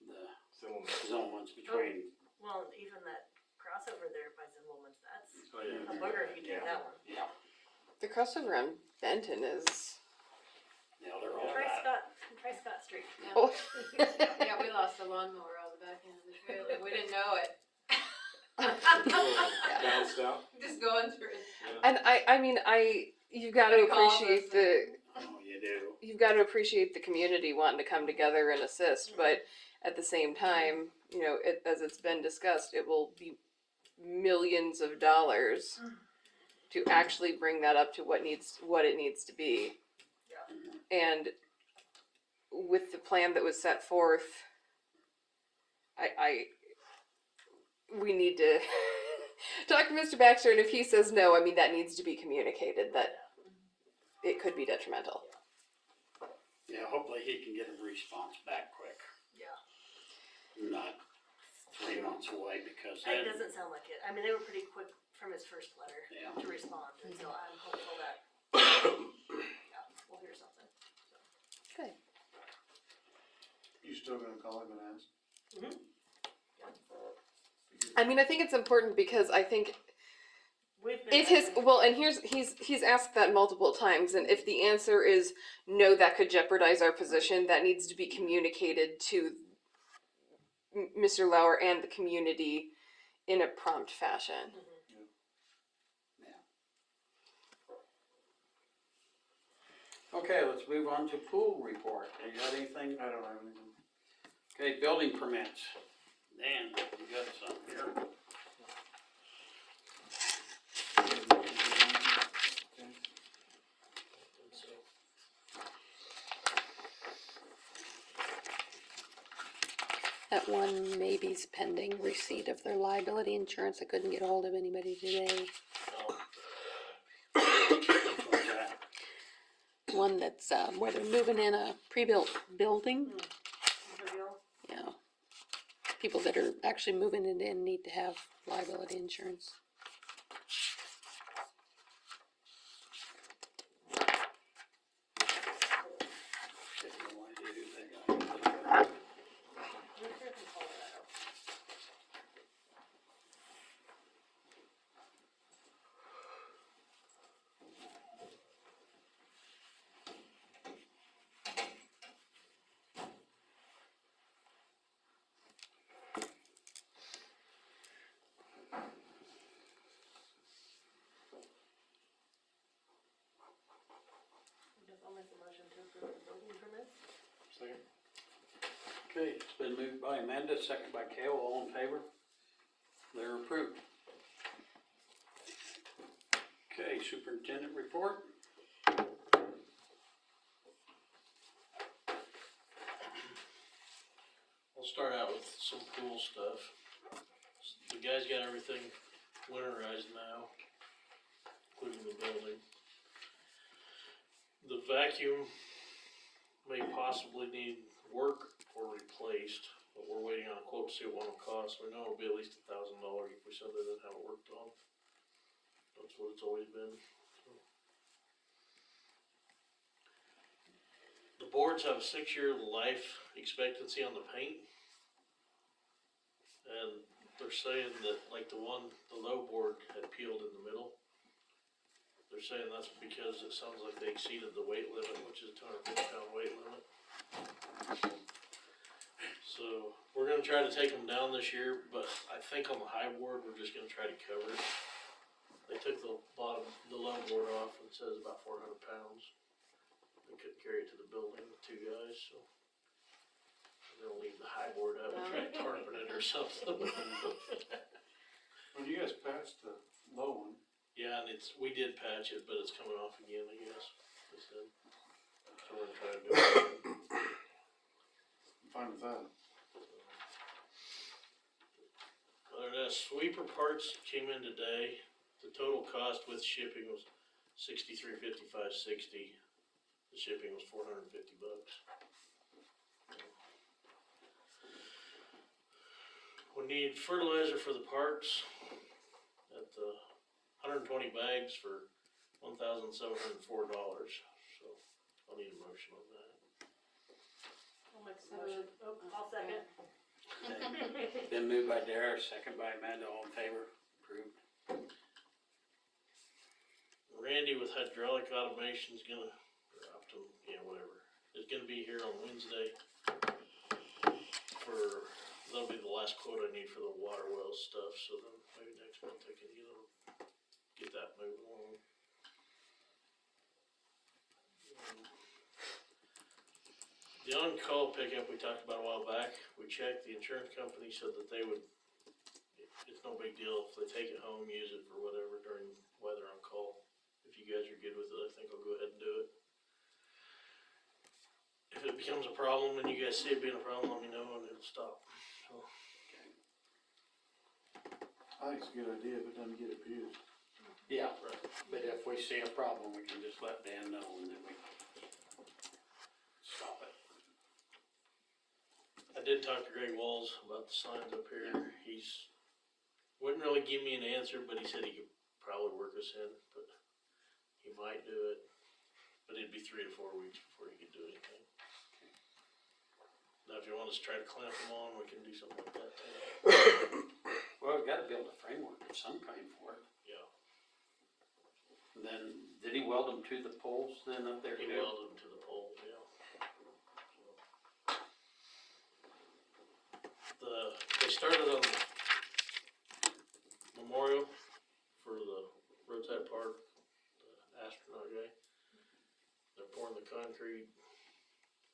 the Zillman's between. well, even that crossover there by Zimmelman's, that's Oh, yeah. a booger if you take that one. Yeah, The crossover on Benton is. yeah, they're all Try bad. Scott Street. Yeah. Oh. Yeah, we lost a lawnmower on the back end of the trailer, we didn't know it. Bounced out. Just going through it. And I mean, you've got to They call us appreciate the. Oh, you do. You've got to appreciate the community wanting to come together and assist, but at the same time, you know, as it's been discussed, it will be millions of dollars to actually bring that up to what it needs to be. And with the plan that was set forth, we need to talk to Mr. Baxter, and if he says no, I mean, that needs to be communicated, that it could be detrimental. Yeah, hopefully he can get a response back quick. Yeah. Not 3 months away, because It then, doesn't sound like it. I mean, they were pretty quick from his first letter Yeah. to respond, and so I'm hopeful that, yeah, we'll hear something. Good. You still gonna call him and ask? I mean, I think it's important because I think We've been. if and he's asked that multiple times, and if the answer is no, that could jeopardize our position, that needs to be communicated to Mr. Lauer and the community in a prompt fashion. okay, let's move on to pool report. You got anything? I don't have anything. Okay, building permits. Dan, you got some here. That one maybe's pending receipt of their liability insurance. I couldn't get a hold of anybody today. Which one's that? One that's, where they're moving in a pre-built building. Reveal. Yeah. People that are actually moving it in need to have liability insurance. Shit, no idea who they got. We're here from Colorado. I guess I'll make a motion to approve the building permits. Second. Okay, it's been moved by Amanda, second by Kale, all in favor? They're approved. Okay, superintendent report. I'll start out with some cool stuff. The guys got everything winterized now, including the building. The vacuum may possibly need work or replaced, but we're waiting on a quote to see what one will cost. We know it'll be at least $1,000 if we send it and have it worked on. That's what it's always been. The boards have a 6-year life expectancy on the paint. And they're saying that, like the low board had peeled in the middle. They're saying that's because it sounds like they exceeded the weight limit, which is a 250-pound weight limit. So, we're gonna try to take them down this year, but I think on the high board, we're just gonna try to cover it. They took the low board off and it says about 400 pounds. They couldn't carry it to the building with 2 guys, so. They'll leave the high board up and try to tarpon it or something. When you guys passed the low one, Yeah, and we did patch it, but it's coming off again, I guess, they said. So we're gonna try to do it again. I'm fine with that. Other than that, sweeper parts came in today. The total cost with shipping was $63.55.60. The shipping was $450. We need fertilizer for the parks at the 120 bags for $1,704. So I'll need a motion on that. I'll make the motion. Oh, I'll second. Been moved by Dara, second by Amanda, all in favor, approved. Randy with hydraulic automation's gonna, or Optum, yeah, whatever, is gonna be here on Wednesday for, that'll be the last quote I need for the water well stuff, so then maybe next month I can get that moving along. The on-call pickup we talked about a while back, we checked, the insurance company said that they would, it's no big deal if they take it home, use it for whatever during weather on call. If you guys are good with it, I think I'll go ahead and do it. If it becomes a problem and you guys see it being a problem, let me know and it'll stop. So, I think it's a good idea, but doesn't get abused. Yeah, but if we see a problem, we can just let Dan know and then we stop it. I did talk to Greg Walls about the signs up here. He's, wouldn't really give me an answer, but he said he could probably work us in, but he might do it. But it'd be 3 to 4 weeks before he could do anything. Now, if you want us to try to clamp them on, we can do something like that too. Well, we've gotta build a framework of some kind for it. Yeah, And then, did he weld them to the poles then up there he too? welded them to the poles, yeah. They started on Memorial for the roadside park, the astronaut guy. They're pouring the concrete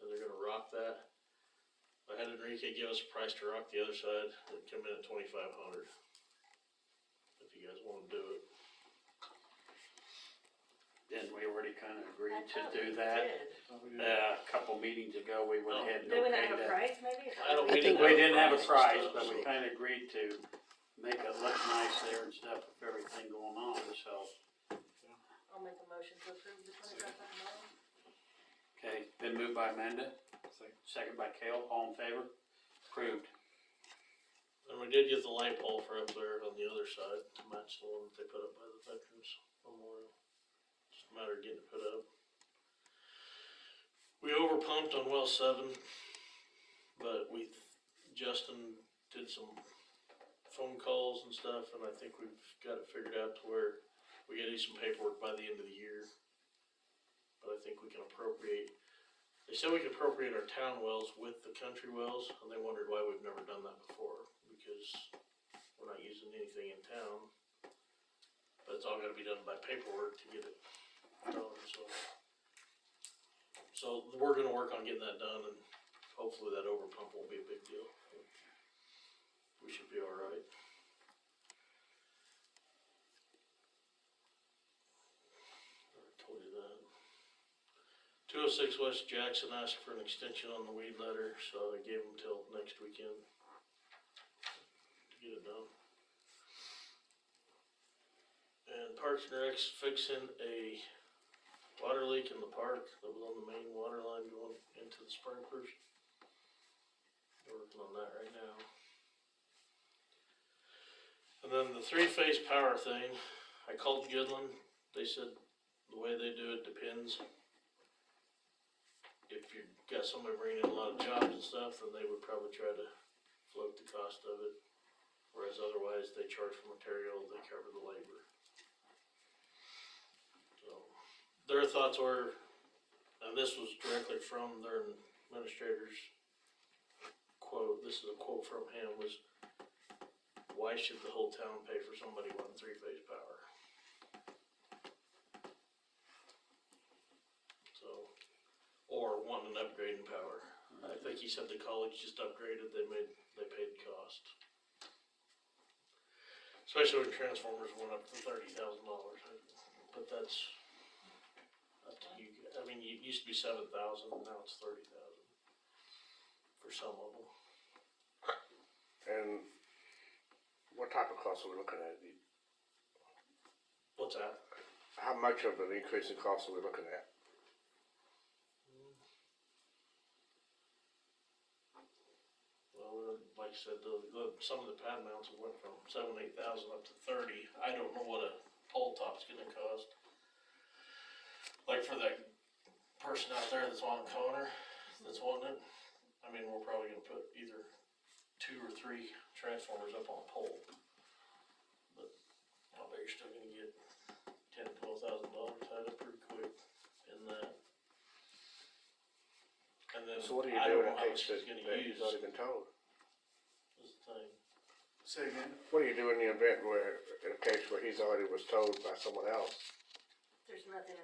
and they're gonna rock that. I had Enrique give us a price to rock the other side. It'd come in at $2,500. If you guys wanna do it. Didn't we already kinda agree I to thought do we that? did. Thought we did. A couple meetings ago, we went ahead and Do we not have okayed a that. price maybe? I don't- I think- We didn't have a and price, stuff, but we so- kinda agreed to make it look nice there and stuff with everything going on, so. I'll make a motion to approve the $25,000. Okay, been moved by Amanda, Second. second by Cale, all in favor? Approved. And we did get the light pole for up there on the other side to match the one that they put up by the Veterans Memorial. Just a matter of getting it put up. We over pumped on well 7, but Justin did some phone calls and stuff, and I think we've got it figured out to where we gotta do some paperwork by the end of the year. But I think we can appropriate, they said we could appropriate our town wells with the country wells, and they wondered why we've never done that before, because we're not using anything in town. But it's all gotta be done by paperwork to get it done, so we're gonna work on getting that done, and hopefully that overpump won't be a big deal. We should be alright. I told you that. 206 West Jackson asked for an extension on the weed letter, so I gave them till next weekend to get it done. And Parks and Rec's fixing a water leak in the park that was on the main water line going into the sprinklers. They're working on that right now. And then the 3-phase power thing, I called Goodland. They said the way they do it depends. If you've got somebody bringing in a lot of jobs and stuff, then they would probably try to float the cost of it. Whereas otherwise, they charge for material, they cover the labor. So, their thoughts were, and this was directly from their administrator's quote, this is a quote from him, was, why should the whole town pay for somebody wanting 3-phase power? So, or wanting an upgrade in power. I think he said the college just upgraded, they paid the cost. Especially when transformers went up to $30,000, but that's up to you. I mean, it used to be 7,000, and now it's 30,000 for some of them. And what type of cost are we looking at? What's that? How much of an increase in cost are we looking at? Well, like I said, some of the pad mounts went from 7,000 to 8,000 up to 30. I don't know what a pole top's gonna cost. Like for that person out there that's on Connor, that's wanting it, I mean, we're probably gonna put either 2 or 3 transformers up on a pole. But I bet you're still gonna get $10,000 to $12,000 tied up pretty quick in that. And then So what do you I do don't in know a how much case he's gonna that use, he's already been told? is the thing. Say again? What do you do in the event where, in a case where he's already was told by someone else? There's nothing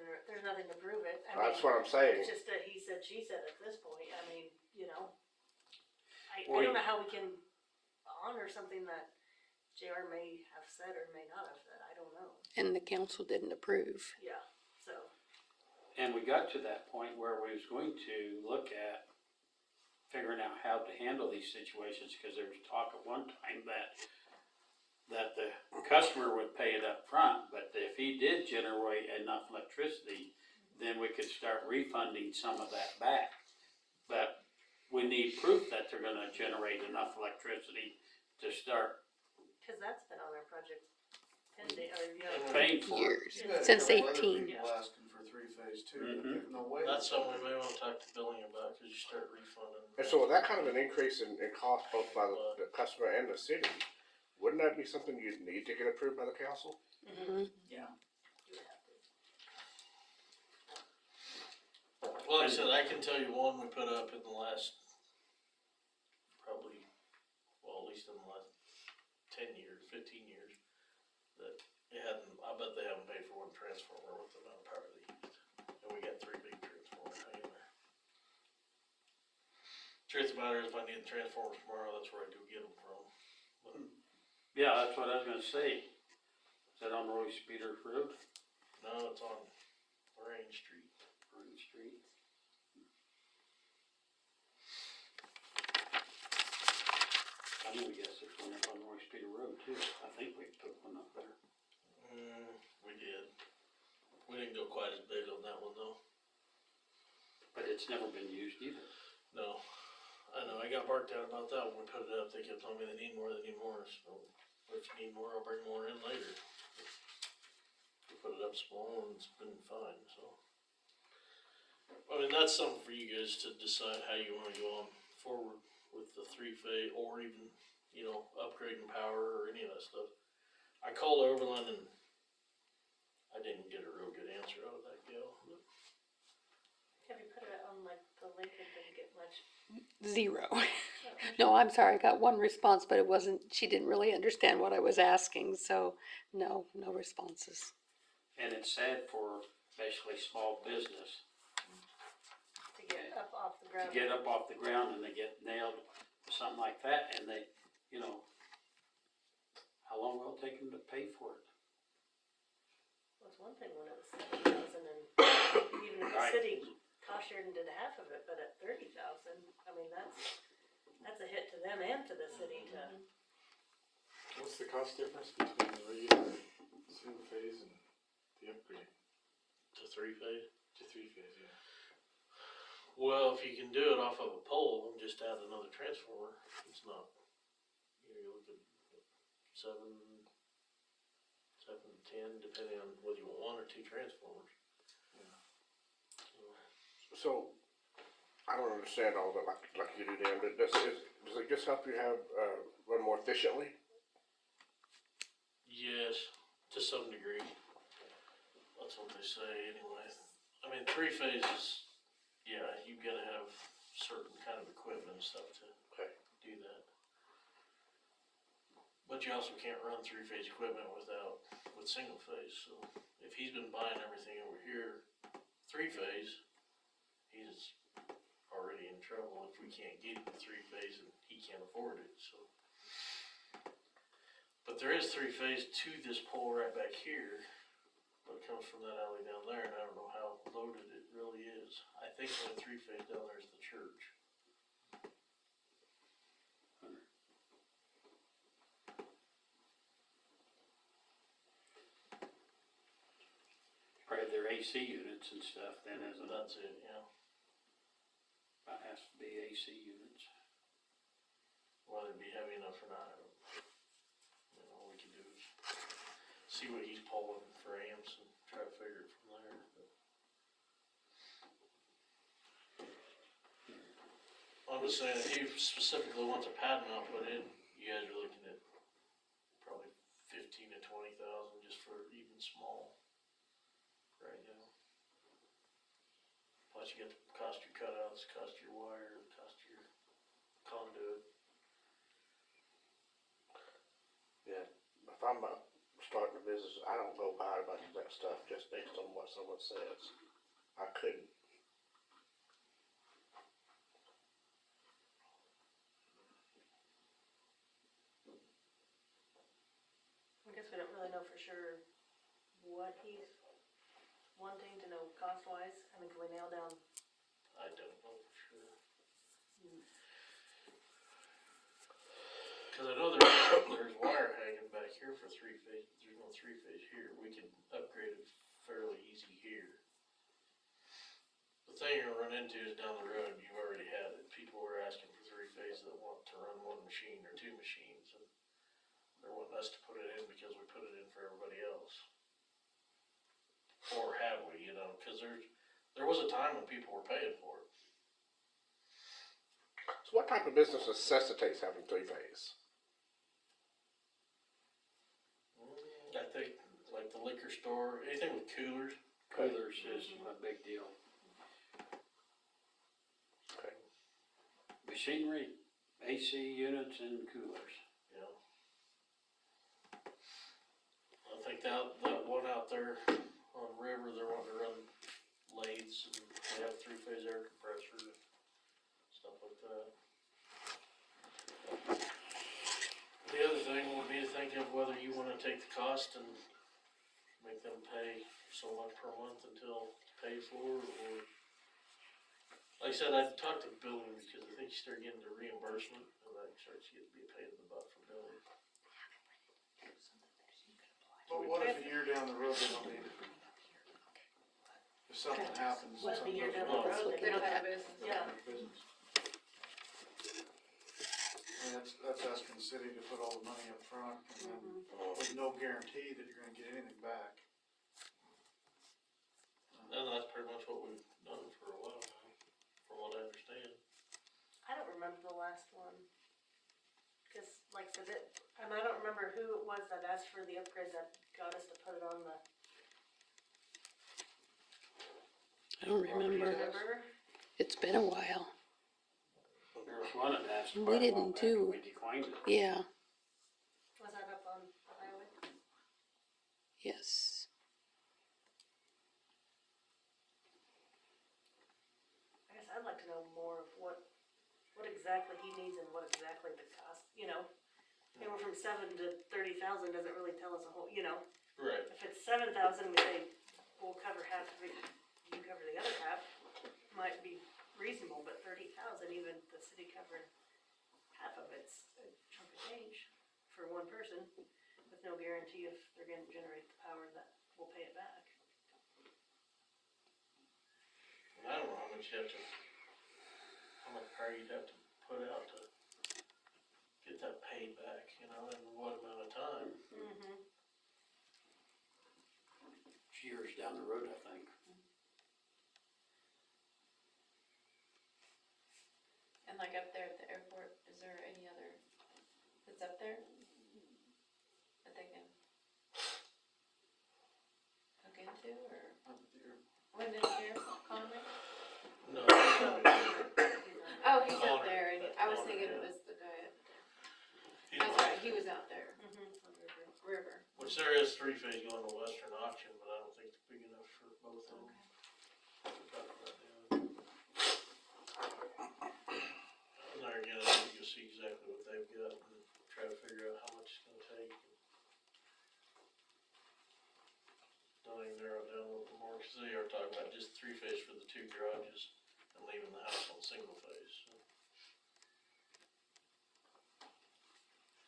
to prove it. I That's mean, what I'm saying. it's just a he said, she said at this point. I mean, you know. I We- don't know how we can honor something that JR may have said or may not have said. I don't know. And the council didn't approve. Yeah, so. And we got to that point where we was going to look at figuring out how to handle these situations, because there was talk at one time that the customer would pay it up front, but if he did generate enough electricity, then we could start refunding some of that back. But we need proof that they're gonna generate enough electricity to start Cause that's been on our project pending, or, you know. paying for it. Years, You had a since couple other 18. people asking for 3-phase too. Mhm. No way. That's something we may wanna talk to billing about, cause you start refunding. And so with that kind of an increase in cost both by the customer and the city, wouldn't that be something you'd need to get approved by the council? Mhm. Yeah. You would have to. Well, like I said, I can tell you one we put up in the last, probably, well, at least in the last 10 years, 15 years, that it hadn't, I bet they haven't paid for one transformer with the amount of power they used. And we got 3 big transformers hanging there. Truth of the matter is, if I need the transformers tomorrow, that's where I do get them from. But Yeah, that's what I was gonna say. Is that on Roy Speeder Road? no, it's on Lorraine Street. Green Street? I know, yes, there's one up on Roy Speeder Road too. I think we put one up there. We did. We didn't go quite as big on that one though. But it's never been used either. No, I know, I got barked out about that when we put it up, they kept telling me they need more, so if you need more, I'll bring more in later. We put it up small and it's been fine, so. I mean, that's something for you guys to decide how you wanna go on forward with the 3-phase, or even, you know, upgrading power or any of that stuff. I called Overland and I didn't get a real good answer out of that gal, but Have you put it on like the link and didn't get much? 0. No, I'm sorry, I got one response, but it wasn't, she didn't really understand what I was asking, so no responses. And it's sad for especially small business To get up off the to ground? get up off the ground and they get nailed or something like that, and they, you know, how long will it take them to pay for it? Well, it's one thing when it was 7,000 and even if the Right. city cost shared and did half of it, but at 30,000, I mean, that's a hit to them and to the city to. What's the cost difference between the regular single phase and the upgrade to 3-phase. to 3-phase, yeah? Well, if you can do it off of a pole and just add another transformer, it's not, you know, you look at 7, 10, depending on whether you want 1 or 2 transformers. So, I don't understand all that like you do, Dan, but does it just help you have, run more efficiently? Yes, to some degree. That's what they say anyway. I mean, 3-phase is, yeah, you gotta have certain kind of equipment and stuff to Okay. do that. But you also can't run 3-phase equipment with single phase, so if he's been buying everything over here 3-phase, he's already in trouble if we can't get him 3-phase and he can't afford it, so. But there is 3-phase to this pole right back here, but it comes from that alley down there, and I don't know how loaded it really is. I think the only 3-phase down there is the church. Probably their AC units and stuff then, isn't it? That's it, yeah. That has to be AC units. whether it be heavy enough or not, I don't, all we can do is see what he's pulling for amps and try to figure it from there. I'm just saying, if he specifically wants a pad mount put in, you guys are looking at probably 15 to 20,000 just for even small right now. Plus you get the cost your cutouts, cost your wire, cost your conduit. Yeah, if I'm starting a business, I don't go buy a bunch of that stuff just based on what someone says. I couldn't. I guess we don't really know for sure what he's wanting to know cost-wise. I mean, can we nail down? I don't know for sure. Cause I know there's wire hanging back here for three-phase, there's no three-phase here, we can upgrade it fairly easy here. The thing you're gonna run into is down the road, you've already had it, people are asking for three-phase that want to run one machine or two machines, and they're wanting us to put it in because we put it in for everybody else. Or have we, cause there was a time when people were paying for it. So what type of business necessitates having three-phase? I think like the liquor store, anything with coolers. Coolers is a big deal. Okay. Machinery, AC units and coolers. Yeah. I think that one out there on River, they're wanting to run lathes and they have three-phase air compressor and stuff like that. The other thing would be to think of whether you wanna take the cost and make them pay so much per month until it's paid for, or, like I said, I'd talk to billing because I think you start getting the reimbursement and that starts to get to be a pain in the butt for billing. But what if a year down the road they don't need it? If something happens, What if a something year goes down wrong. the road They don't have a business. Yeah. Business. And that's asking the city to put all the money up front and then with no guarantee that you're gonna get anything back. And that's pretty much what we've done for a while now, from what I understand. I don't remember the last one. Cause like I said, I don't remember who it was that asked for the upgrade that got us to put it on the. I don't remember. Remember? It's been a while. There was one that asked We quite a while didn't back and do- we declined it. Yeah, Was that up on the highway? yes. I guess I'd like to know more of what exactly he needs and what exactly the cost, anywhere from 7 to 30,000 doesn't really tell us a whole, Right. if it's 7,000, we say, we'll cover half of it, you cover the other half, might be reasonable, but 30,000, even the city covering half of it's a chunk of change for one person, with no guarantee if they're gonna generate the power that will pay it back. And I don't know how much power you'd have to put out to get that paid back, in what amount of time. Mm-hmm. Years down the road, I think. And like up there at the airport, is there any other that's up there that they can hook into, or Lyndon here, Conway? No. Oh, he's Connor. up there, and I was Connor, thinking yeah. it was the guy up there. He's That's right, he was out there, River. Which there is three-phase going to Western auction, but I don't think it's big enough for both of them. We're talking about doing. And there again, I think you'll see exactly what they've got and try to figure out how much it's gonna take. Don't even narrow it down a little bit more, cause they are talking about just three-phase for the two garages and leaving the house on single-phase, so.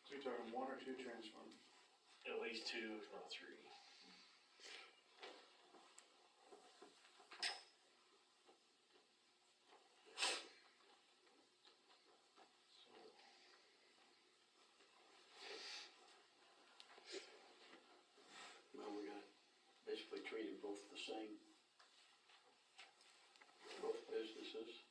So you're talking 1 or 2 transformers? At least 2, if not 3. same. Both businesses.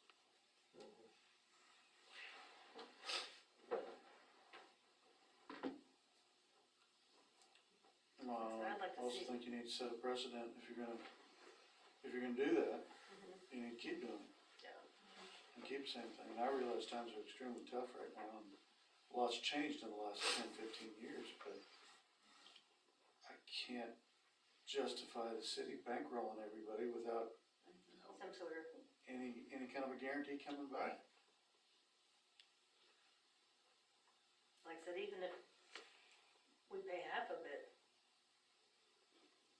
I'd like to I also see- think you need to set a precedent if you're gonna do that, you need to keep doing it. Yeah. And keep the same thing. And I realize times are extremely tough right now, and a lot's changed in the last 10, 15 years, but I can't justify the city bankrolling everybody without Some sort of, any kind of a guarantee coming back. like I said, even if we pay half of it,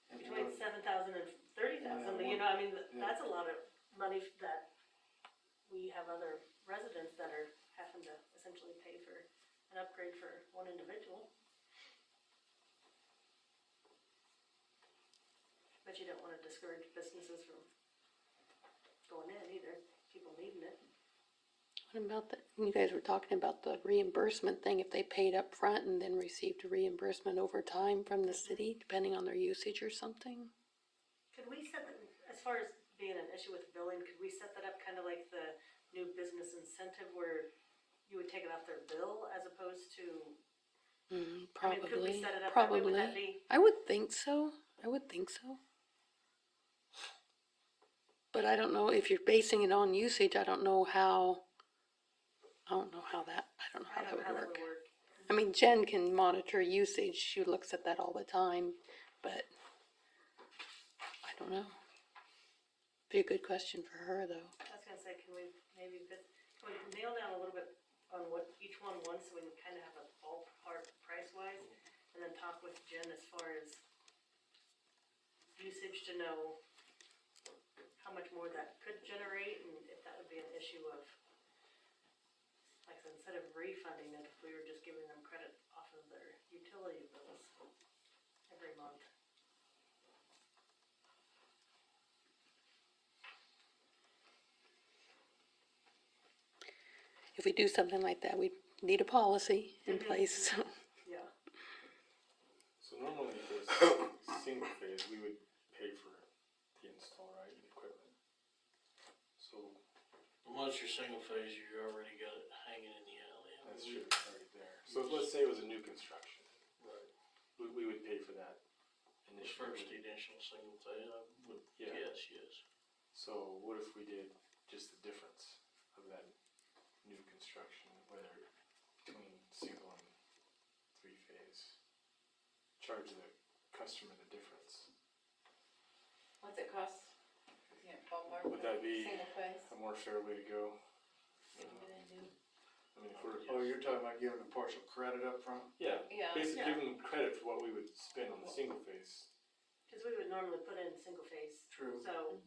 And between what- 7,000 and 30,000, Yeah, you know, I mean, yeah. that's a lot of money that we have other residents that are having to essentially pay for an upgrade for one individual. But you don't wanna discourage businesses from going in either, people needing it. What about the, you guys were talking about the reimbursement thing, if they paid up front and then received a reimbursement over time from the city, depending on their usage or something? Could we set, that as far as being an issue with billing, could we set that up kinda like the new business incentive where you would take it off their bill as opposed to, I mean, could we Probably, set it up that way? Would that probably. be? I would think so, I would think so. But I don't know, if you're basing it on usage, I don't know how that, I don't know how that would work. I mean, Jen can monitor usage, she looks at that all the time, but I don't know. Be a good question for her, though. I was gonna say, can we nail down a little bit on what each one wants, so we can kinda have a ballpark price-wise? And then talk with Jen as far as usage to know how much more that could generate, and if that would be an issue of, like I said, instead of refunding it, if we were just giving them credit off of their utility bills every month. If we do something like that, we need a policy in Mhm. place. Yeah. So normally if it's single phase, we would pay for the install, right, the equipment. So Once you're single phase, you already got it hanging in the alley. that's true, it's already there. So let's say it was a new construction, Right. we would pay for that The initially. first initial single phase, I would, Yeah. yes. So what if we did just the difference of that new construction, whether between single and three phase? Charge the customer the difference. What's it cost? Yeah, ballpark. Would that be Single phase. a more fair way to go? What do they do? I mean, if we're, Oh, you're talking about giving them partial credit up front? yeah, Yeah. basically Yeah. give them credit for what we would spend on the single phase. Cause we would normally put in single phase, True. so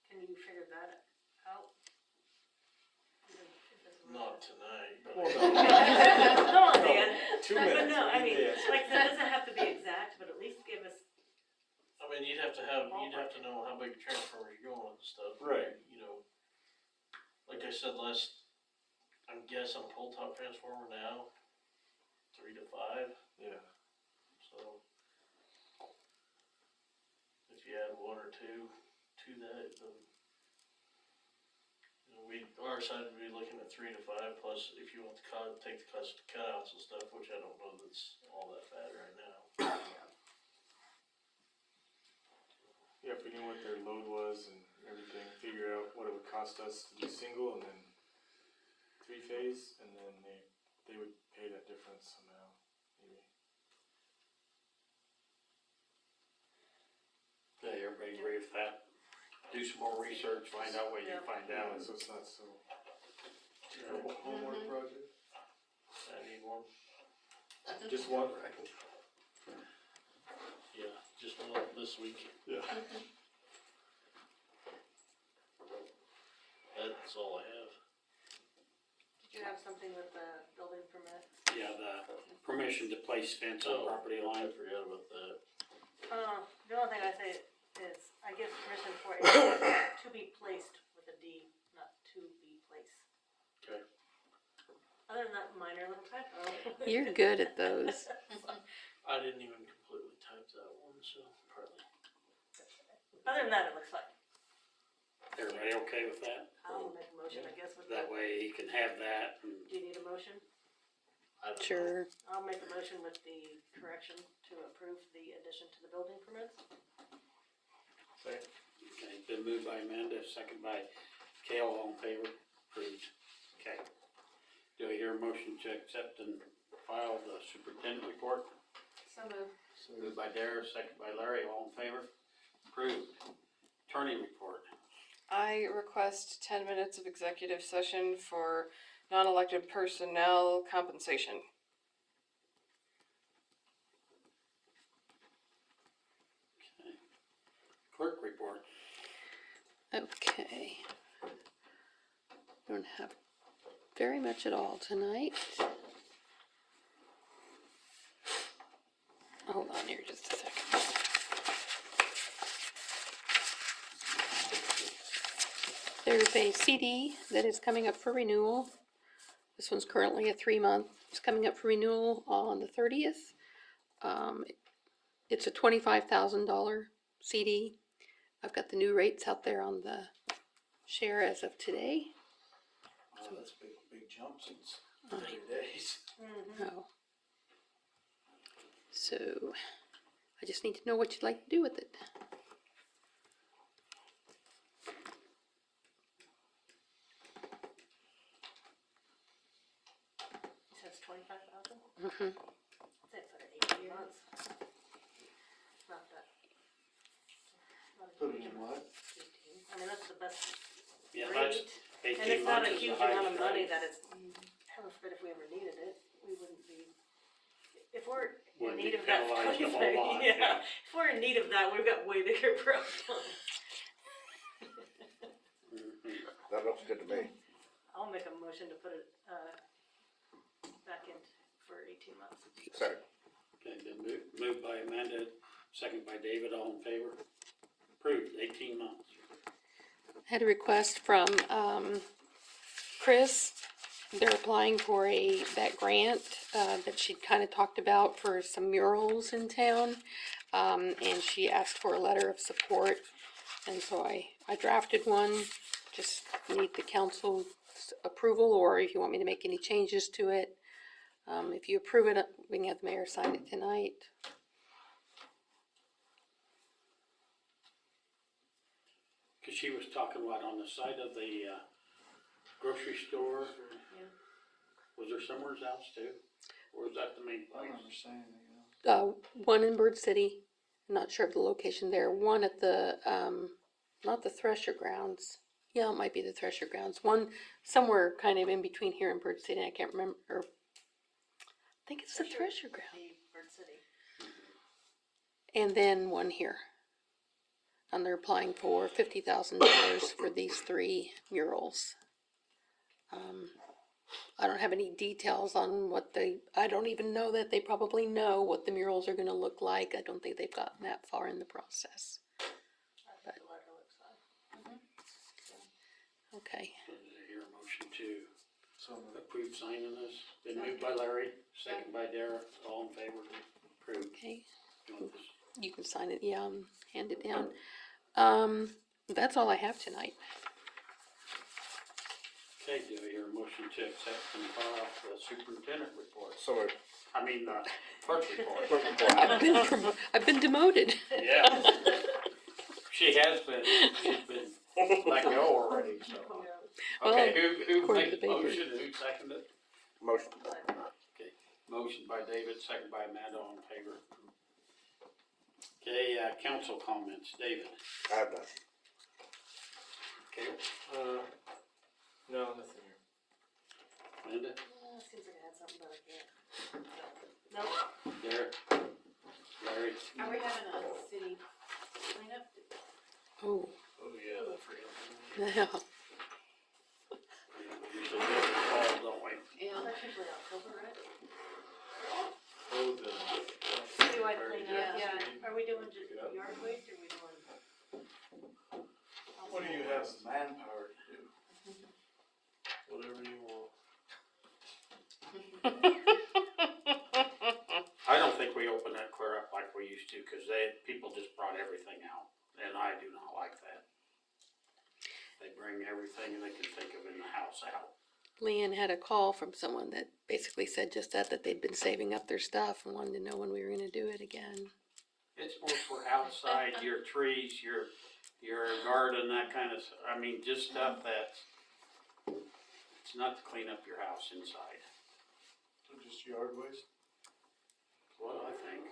can you figure that out? Even if it's Not tonight, but. Well, Come on, Dan. 2 But minutes. no, I mean, yeah. like, that doesn't have to be exact, but at least give us, I mean, you'd have to know how big transformers you're going with and stuff. Right. You know, like I said I'm guessing pull top transformer now, 3 to 5, Yeah. so. If you add 1 or 2 to that, then. You know, our side would be looking at 3 to 5, plus if you want to take the cutouts and stuff, which I don't know that's all that bad right now. Yeah, if we knew what their load was and everything, figure out what it would cost us to do single and then three phase, and then they would pay that difference somehow, maybe. Yeah, everybody agree with that? Do some more research, find out what you can find Yeah, out. so it's not so. Homework project? I need one. Just one? Yeah, just one this week. Yeah. That's all I have. did you have something with the building permit? Yeah, the permission to place fence on property I line. forgot about that. The only thing I say is, I give permission for it to be placed with a D, not to be placed. Okay. Other than that minor little typo. You're good at those. I didn't even completely type that one, so probably. Other than that, it looks fine. Everybody okay with that? I'll make a motion, I guess, with That the, way he can have that and do you need a motion? I don't know. Sure. I'll make a motion with the correction to approve the addition to the building permits. Second. Okay, been moved by Amanda, second by Kale, all in favor, approved. Okay. Do I hear a motion to accept and file the superintendent report? So moved. Moved by Dara, second by Larry, all in favor, approved. Attorney report. I request 10 minutes of executive session for non-elected personnel compensation. Okay. Clerk report. Okay. Don't have very much at all tonight. Hold on here just a second. There's a CD that is coming up for renewal. This one's currently a 3-month. It's coming up for renewal on the 30th. It's a $25,000 CD. I've got the new rates out there on the share as of today. Oh, that's big jump since 30 days. Oh. So, I just need to know what you'd like to do with it. It says 25,000. Mm-hmm. I'd say put it 18 months. Not that. Not a Put it huge in amount. what? 18. I mean, that's the best Yeah, rate. that's And 18 it's not months a is the huge amount highest of money rate. that is, heaven forbid if we ever needed it, we wouldn't be, if we're in Wouldn't need be of that penalized a whole 25, lot, yeah. yeah. If we're in need of that, we've got way bigger problems. Mhm. That looks good to me. I'll make a motion to put it, back in for 18 months. Second. Okay, been moved by Amanda, second by David, all in favor, approved, 18 months. Had a request from, Chris. They're applying for that grant, that she'd kind of talked about for some murals in town. And she asked for a letter of support. And so I drafted one, just need the council's approval, or if you want me to make any changes to it. If you approve it, we can have the mayor sign it tonight. Cause she was talking what, on the side of the, grocery store? Yeah. Was there somewhere else too? Or was that the main I don't place? understand anything else. One in Bird City, I'm not sure of the location there, one at the, not the Thresher Grounds. Yeah, it might be the Thresher Grounds, one somewhere kind of in between here and Bird City, I can't remember, or, I think it's the Thresher Ground. The Bird City. And then one here. And they're applying for $50,000 for these 3 murals. I don't have any details on what I don't even know that they probably know what the murals are gonna look like. I don't think they've gotten that far in the process. I think the letter looks fine. Okay, Did I hear a motion to So moved. approve signing this? Been moved by Larry, second by Dara, all in favor, approved. okay, You want this? you can sign it, yeah, hand it down. That's all I have tonight. Okay, do I hear a motion to accept and file the superintendent report? So moved. I mean, clerk report. Clerk report. I've been demoted. Yeah. She has been, she's been let go already, so. Well, Okay, who according made to the the paper. motion, who seconded it? Motion. Okay, motion by David, second by Amanda, all in favor. Okay, council comments, David. I have none. Okay, No, nothing here. Linda, Seems like I had something, but I can't. Nope. Derek, Larry. Are we having a city cleanup? Oh, Oh, yeah, I forgot. yeah. We usually do it in the fall, don't we? Yeah. That's usually October, right? Oh, the. Citywide cleanup, Yeah. yeah. Are we doing just yard waste, or are we doing? What do you have the manpower to do? Whatever you want. I don't think we open that clear up like we used to, cause people just brought everything out. and I do not like that. They bring everything they can think of in the house out. Leanne had a call from someone that basically said just that they'd been saving up their stuff and wanted to know when we were gonna do it again. It's more for outside, your trees, your garden, that kind of, I mean, just stuff that, it's not to clean up your house inside, So just yard waste? is what I think.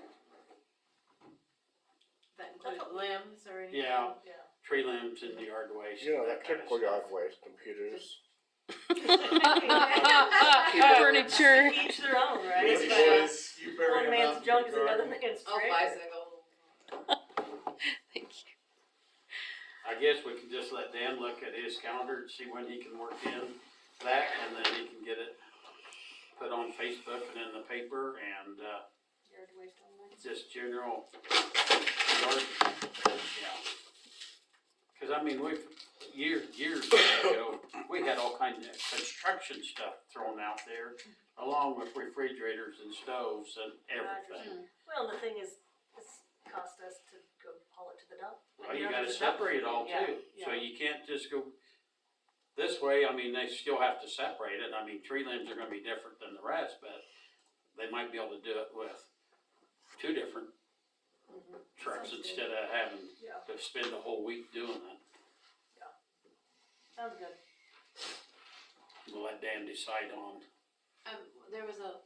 That include limbs or anything? Yeah, Yeah. tree limbs in the yard waste. You know, and that kind of typical stuff. yard waste, computers. Furniture. Each their own, right? These But, boys, you bury one them man's out in junk the is another garden. man's Oh, treasure. bicycle. Thank you. I guess we can just let Dan look at his calendar and see when he can work in that, and then he can get it put on Facebook and in the paper, and, Yard waste only. just general yard, yeah. Cause I mean, years ago, we had all kinds of construction stuff thrown out there, along with refrigerators and stoves and everything. Well, the thing is, it's cost us to go haul it to the dump. Well, you know, gotta there's a dump separate it fee. all Yeah, too, so yeah. you can't just go this way. I mean, they still have to separate it. I mean, tree limbs are gonna be different than the rest, but they might be able to do it with two different trucks Sounds good. instead of having Yeah, to spend a whole week doing it. sounds good. We'll let Dan decide on. There was a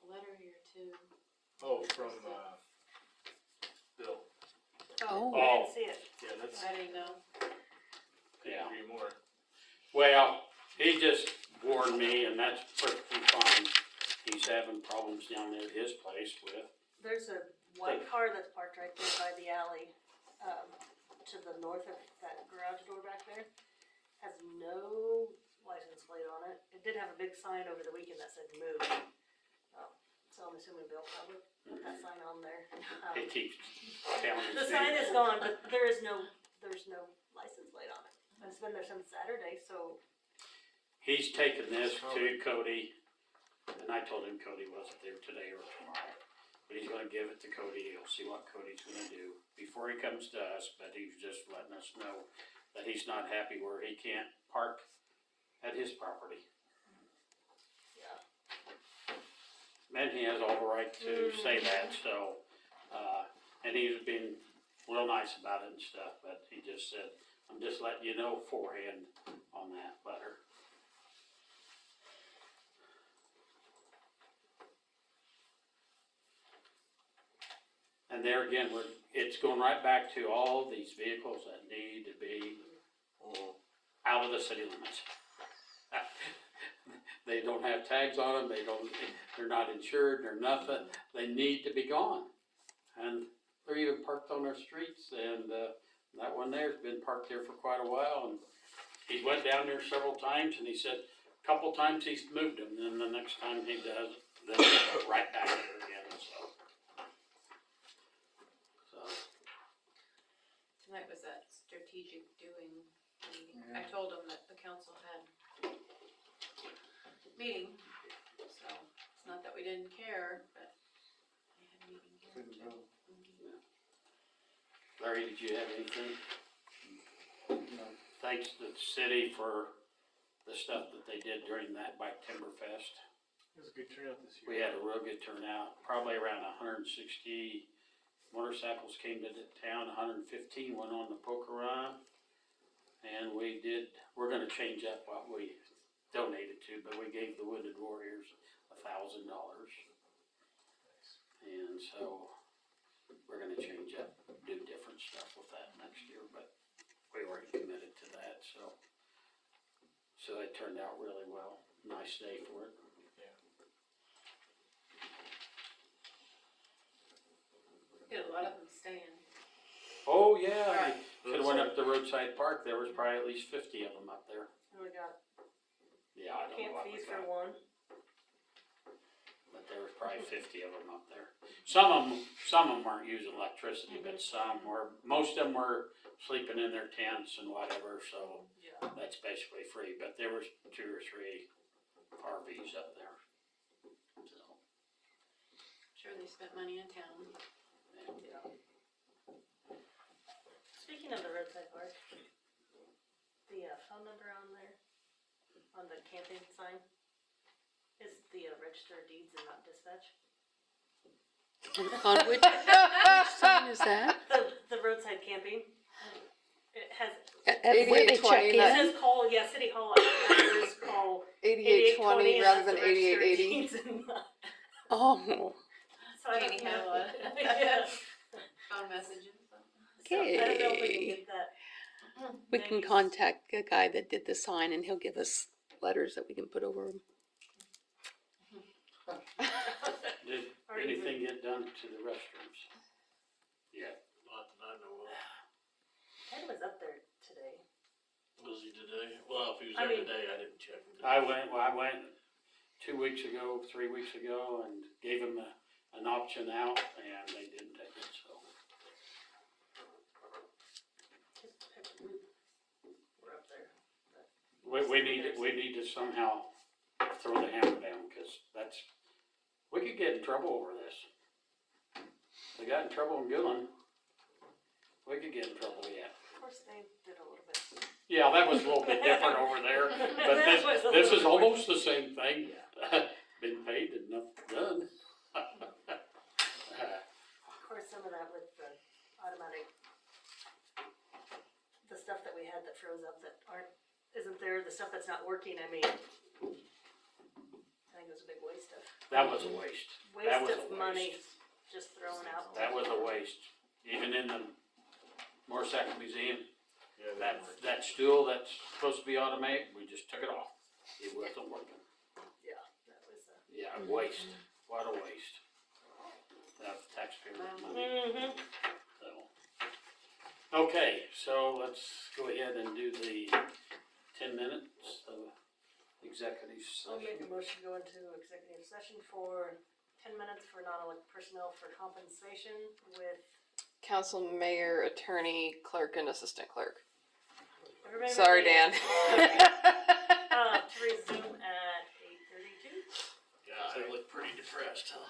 letter here too. Oh, from, Bill. Oh. I didn't see it. Yeah, that's, I didn't know. Yeah. agree more. Well, he just warned me, and that's perfectly fine. He's having problems down there at his place with. There's a white car that's parked right there by the alley, to the north of that garage door back there. Has no license plate on it. It did have a big sign over the weekend that said move. So I'm assuming Bill probably put that sign on there. He keeps telling The his sign neighbors. is gone, but there's no license plate on it. And it's been there since Saturday, so He's taken this to Cody, and I told him Cody wasn't there today or tomorrow. But he's gonna give it to Cody, he'll see what Cody's gonna do before he comes to us, but he's just letting us know that he's not happy where he can't park at his property. yeah. And he has all the right to say that, so, and he's been real nice about it and stuff, but he just said, I'm just letting you know beforehand on that letter. And there again, it's going right back to all these vehicles that need to be out of the city limits. They don't have tags on them, they're not insured, they're nothing, they need to be gone. And they're even parked on our streets, and, that one there's been parked there for quite a while, and he went down there several times, and he said, a couple times he's moved them, and then the next time he does, then he's right back there again, so. Tonight was that strategic doing meeting. I Yeah. told them that the council had meeting, so it's not that we didn't care, but they had a meeting here. Couldn't go. Larry, did you have anything? No. Thanks to the city for the stuff that they did during that Bike Timber Fest. It was a good turnout this year. We had a real good turnout, probably around 160 motorcycles came to the town, 115 went on the poker run. And we're gonna change up what we donated to, but we gave the Wounded Warriors $1,000. And so, we're gonna change up, do different stuff with that next year, but we already committed to that, so. So it turned out really well, nice day for it. Did a lot of them staying. Oh, yeah, should've went up to Roadside Park, there was probably at least 50 of them up there. And we got Yeah, I don't know camp what we fees for got, one. but there was probably 50 of them up there. Some of them weren't using electricity, but most of them were sleeping in their tents and whatever, so Yeah. that's basically free, but there was 2 or 3 RVs up there. So, Sure they spent money in town. Yeah. Speaking of the roadside park, the phone number on there, on the camping sign, is the register of deeds and not dispatch. On which sign is that? The roadside camping, it has, At where they check 8820, it that- in? says call, yeah, City Hall, others call 8820 8820 rather than 8880. 8880. Oh, So I Jeannie don't had know. one. Yeah. Phone messages. So I don't know if we can Okay. get that. we can contact the guy that did the sign and he'll give us letters that we can put over them. Did Or anything get done to the restrooms? Yeah. Not that I know of. Ted was up there today. Was he today? Well, if he was I there mean- today, I didn't check. I went 2 weeks ago, 3 weeks ago, and gave them an option out, and they didn't take it, so. We're up there. We need to somehow throw the hammer down, cause we could get in trouble over this. We got in trouble in Gillen. We could get in trouble yet. Of course, they did a little bit. Yeah, that was a little bit different over there, but That was a this little is bit almost the same thing. Been paid and nothing done. Of course, some of that with the automatic, the stuff that we had that froze up that isn't there, the stuff that's not working, I mean, I think it was a big waste of, That was a waste. That was a money waste. just thrown out. That was a waste. Even in the Moorsack Museum, Yeah, that stool that's supposed to be automatic, we just took it off. It wasn't working. Yeah, that was Yeah, waste. What a waste. That's taxpayer money. Mm-hmm. So. Okay, so let's go ahead and do the 10 minutes of executive I'll make a session. motion to go into executive session for 10 minutes for non-elected personnel for compensation with Council, mayor, attorney, clerk, and assistant clerk. everybody. Sorry, Dan. To resume at 8:32. Yeah, I look pretty depressed, huh?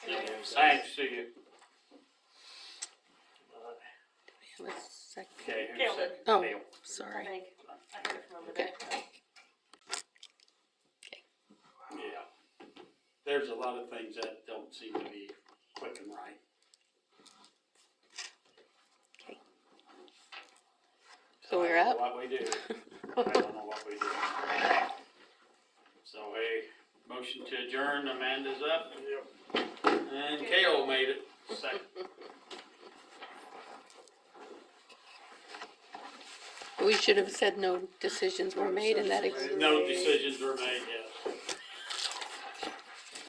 Thanks, Thanks, see you. Have a second. Okay, who's Gail. second? Oh. Gail. I Sorry. think, I heard it from over Okay. there. Yeah. There's a lot of things that don't seem to be quick and right. Okay. So we're up? What we do. I don't know what we do. So a motion to adjourn, Amanda's up. Yep. And Kale made it second. We should have said no decisions were made in that. No decisions were made yet.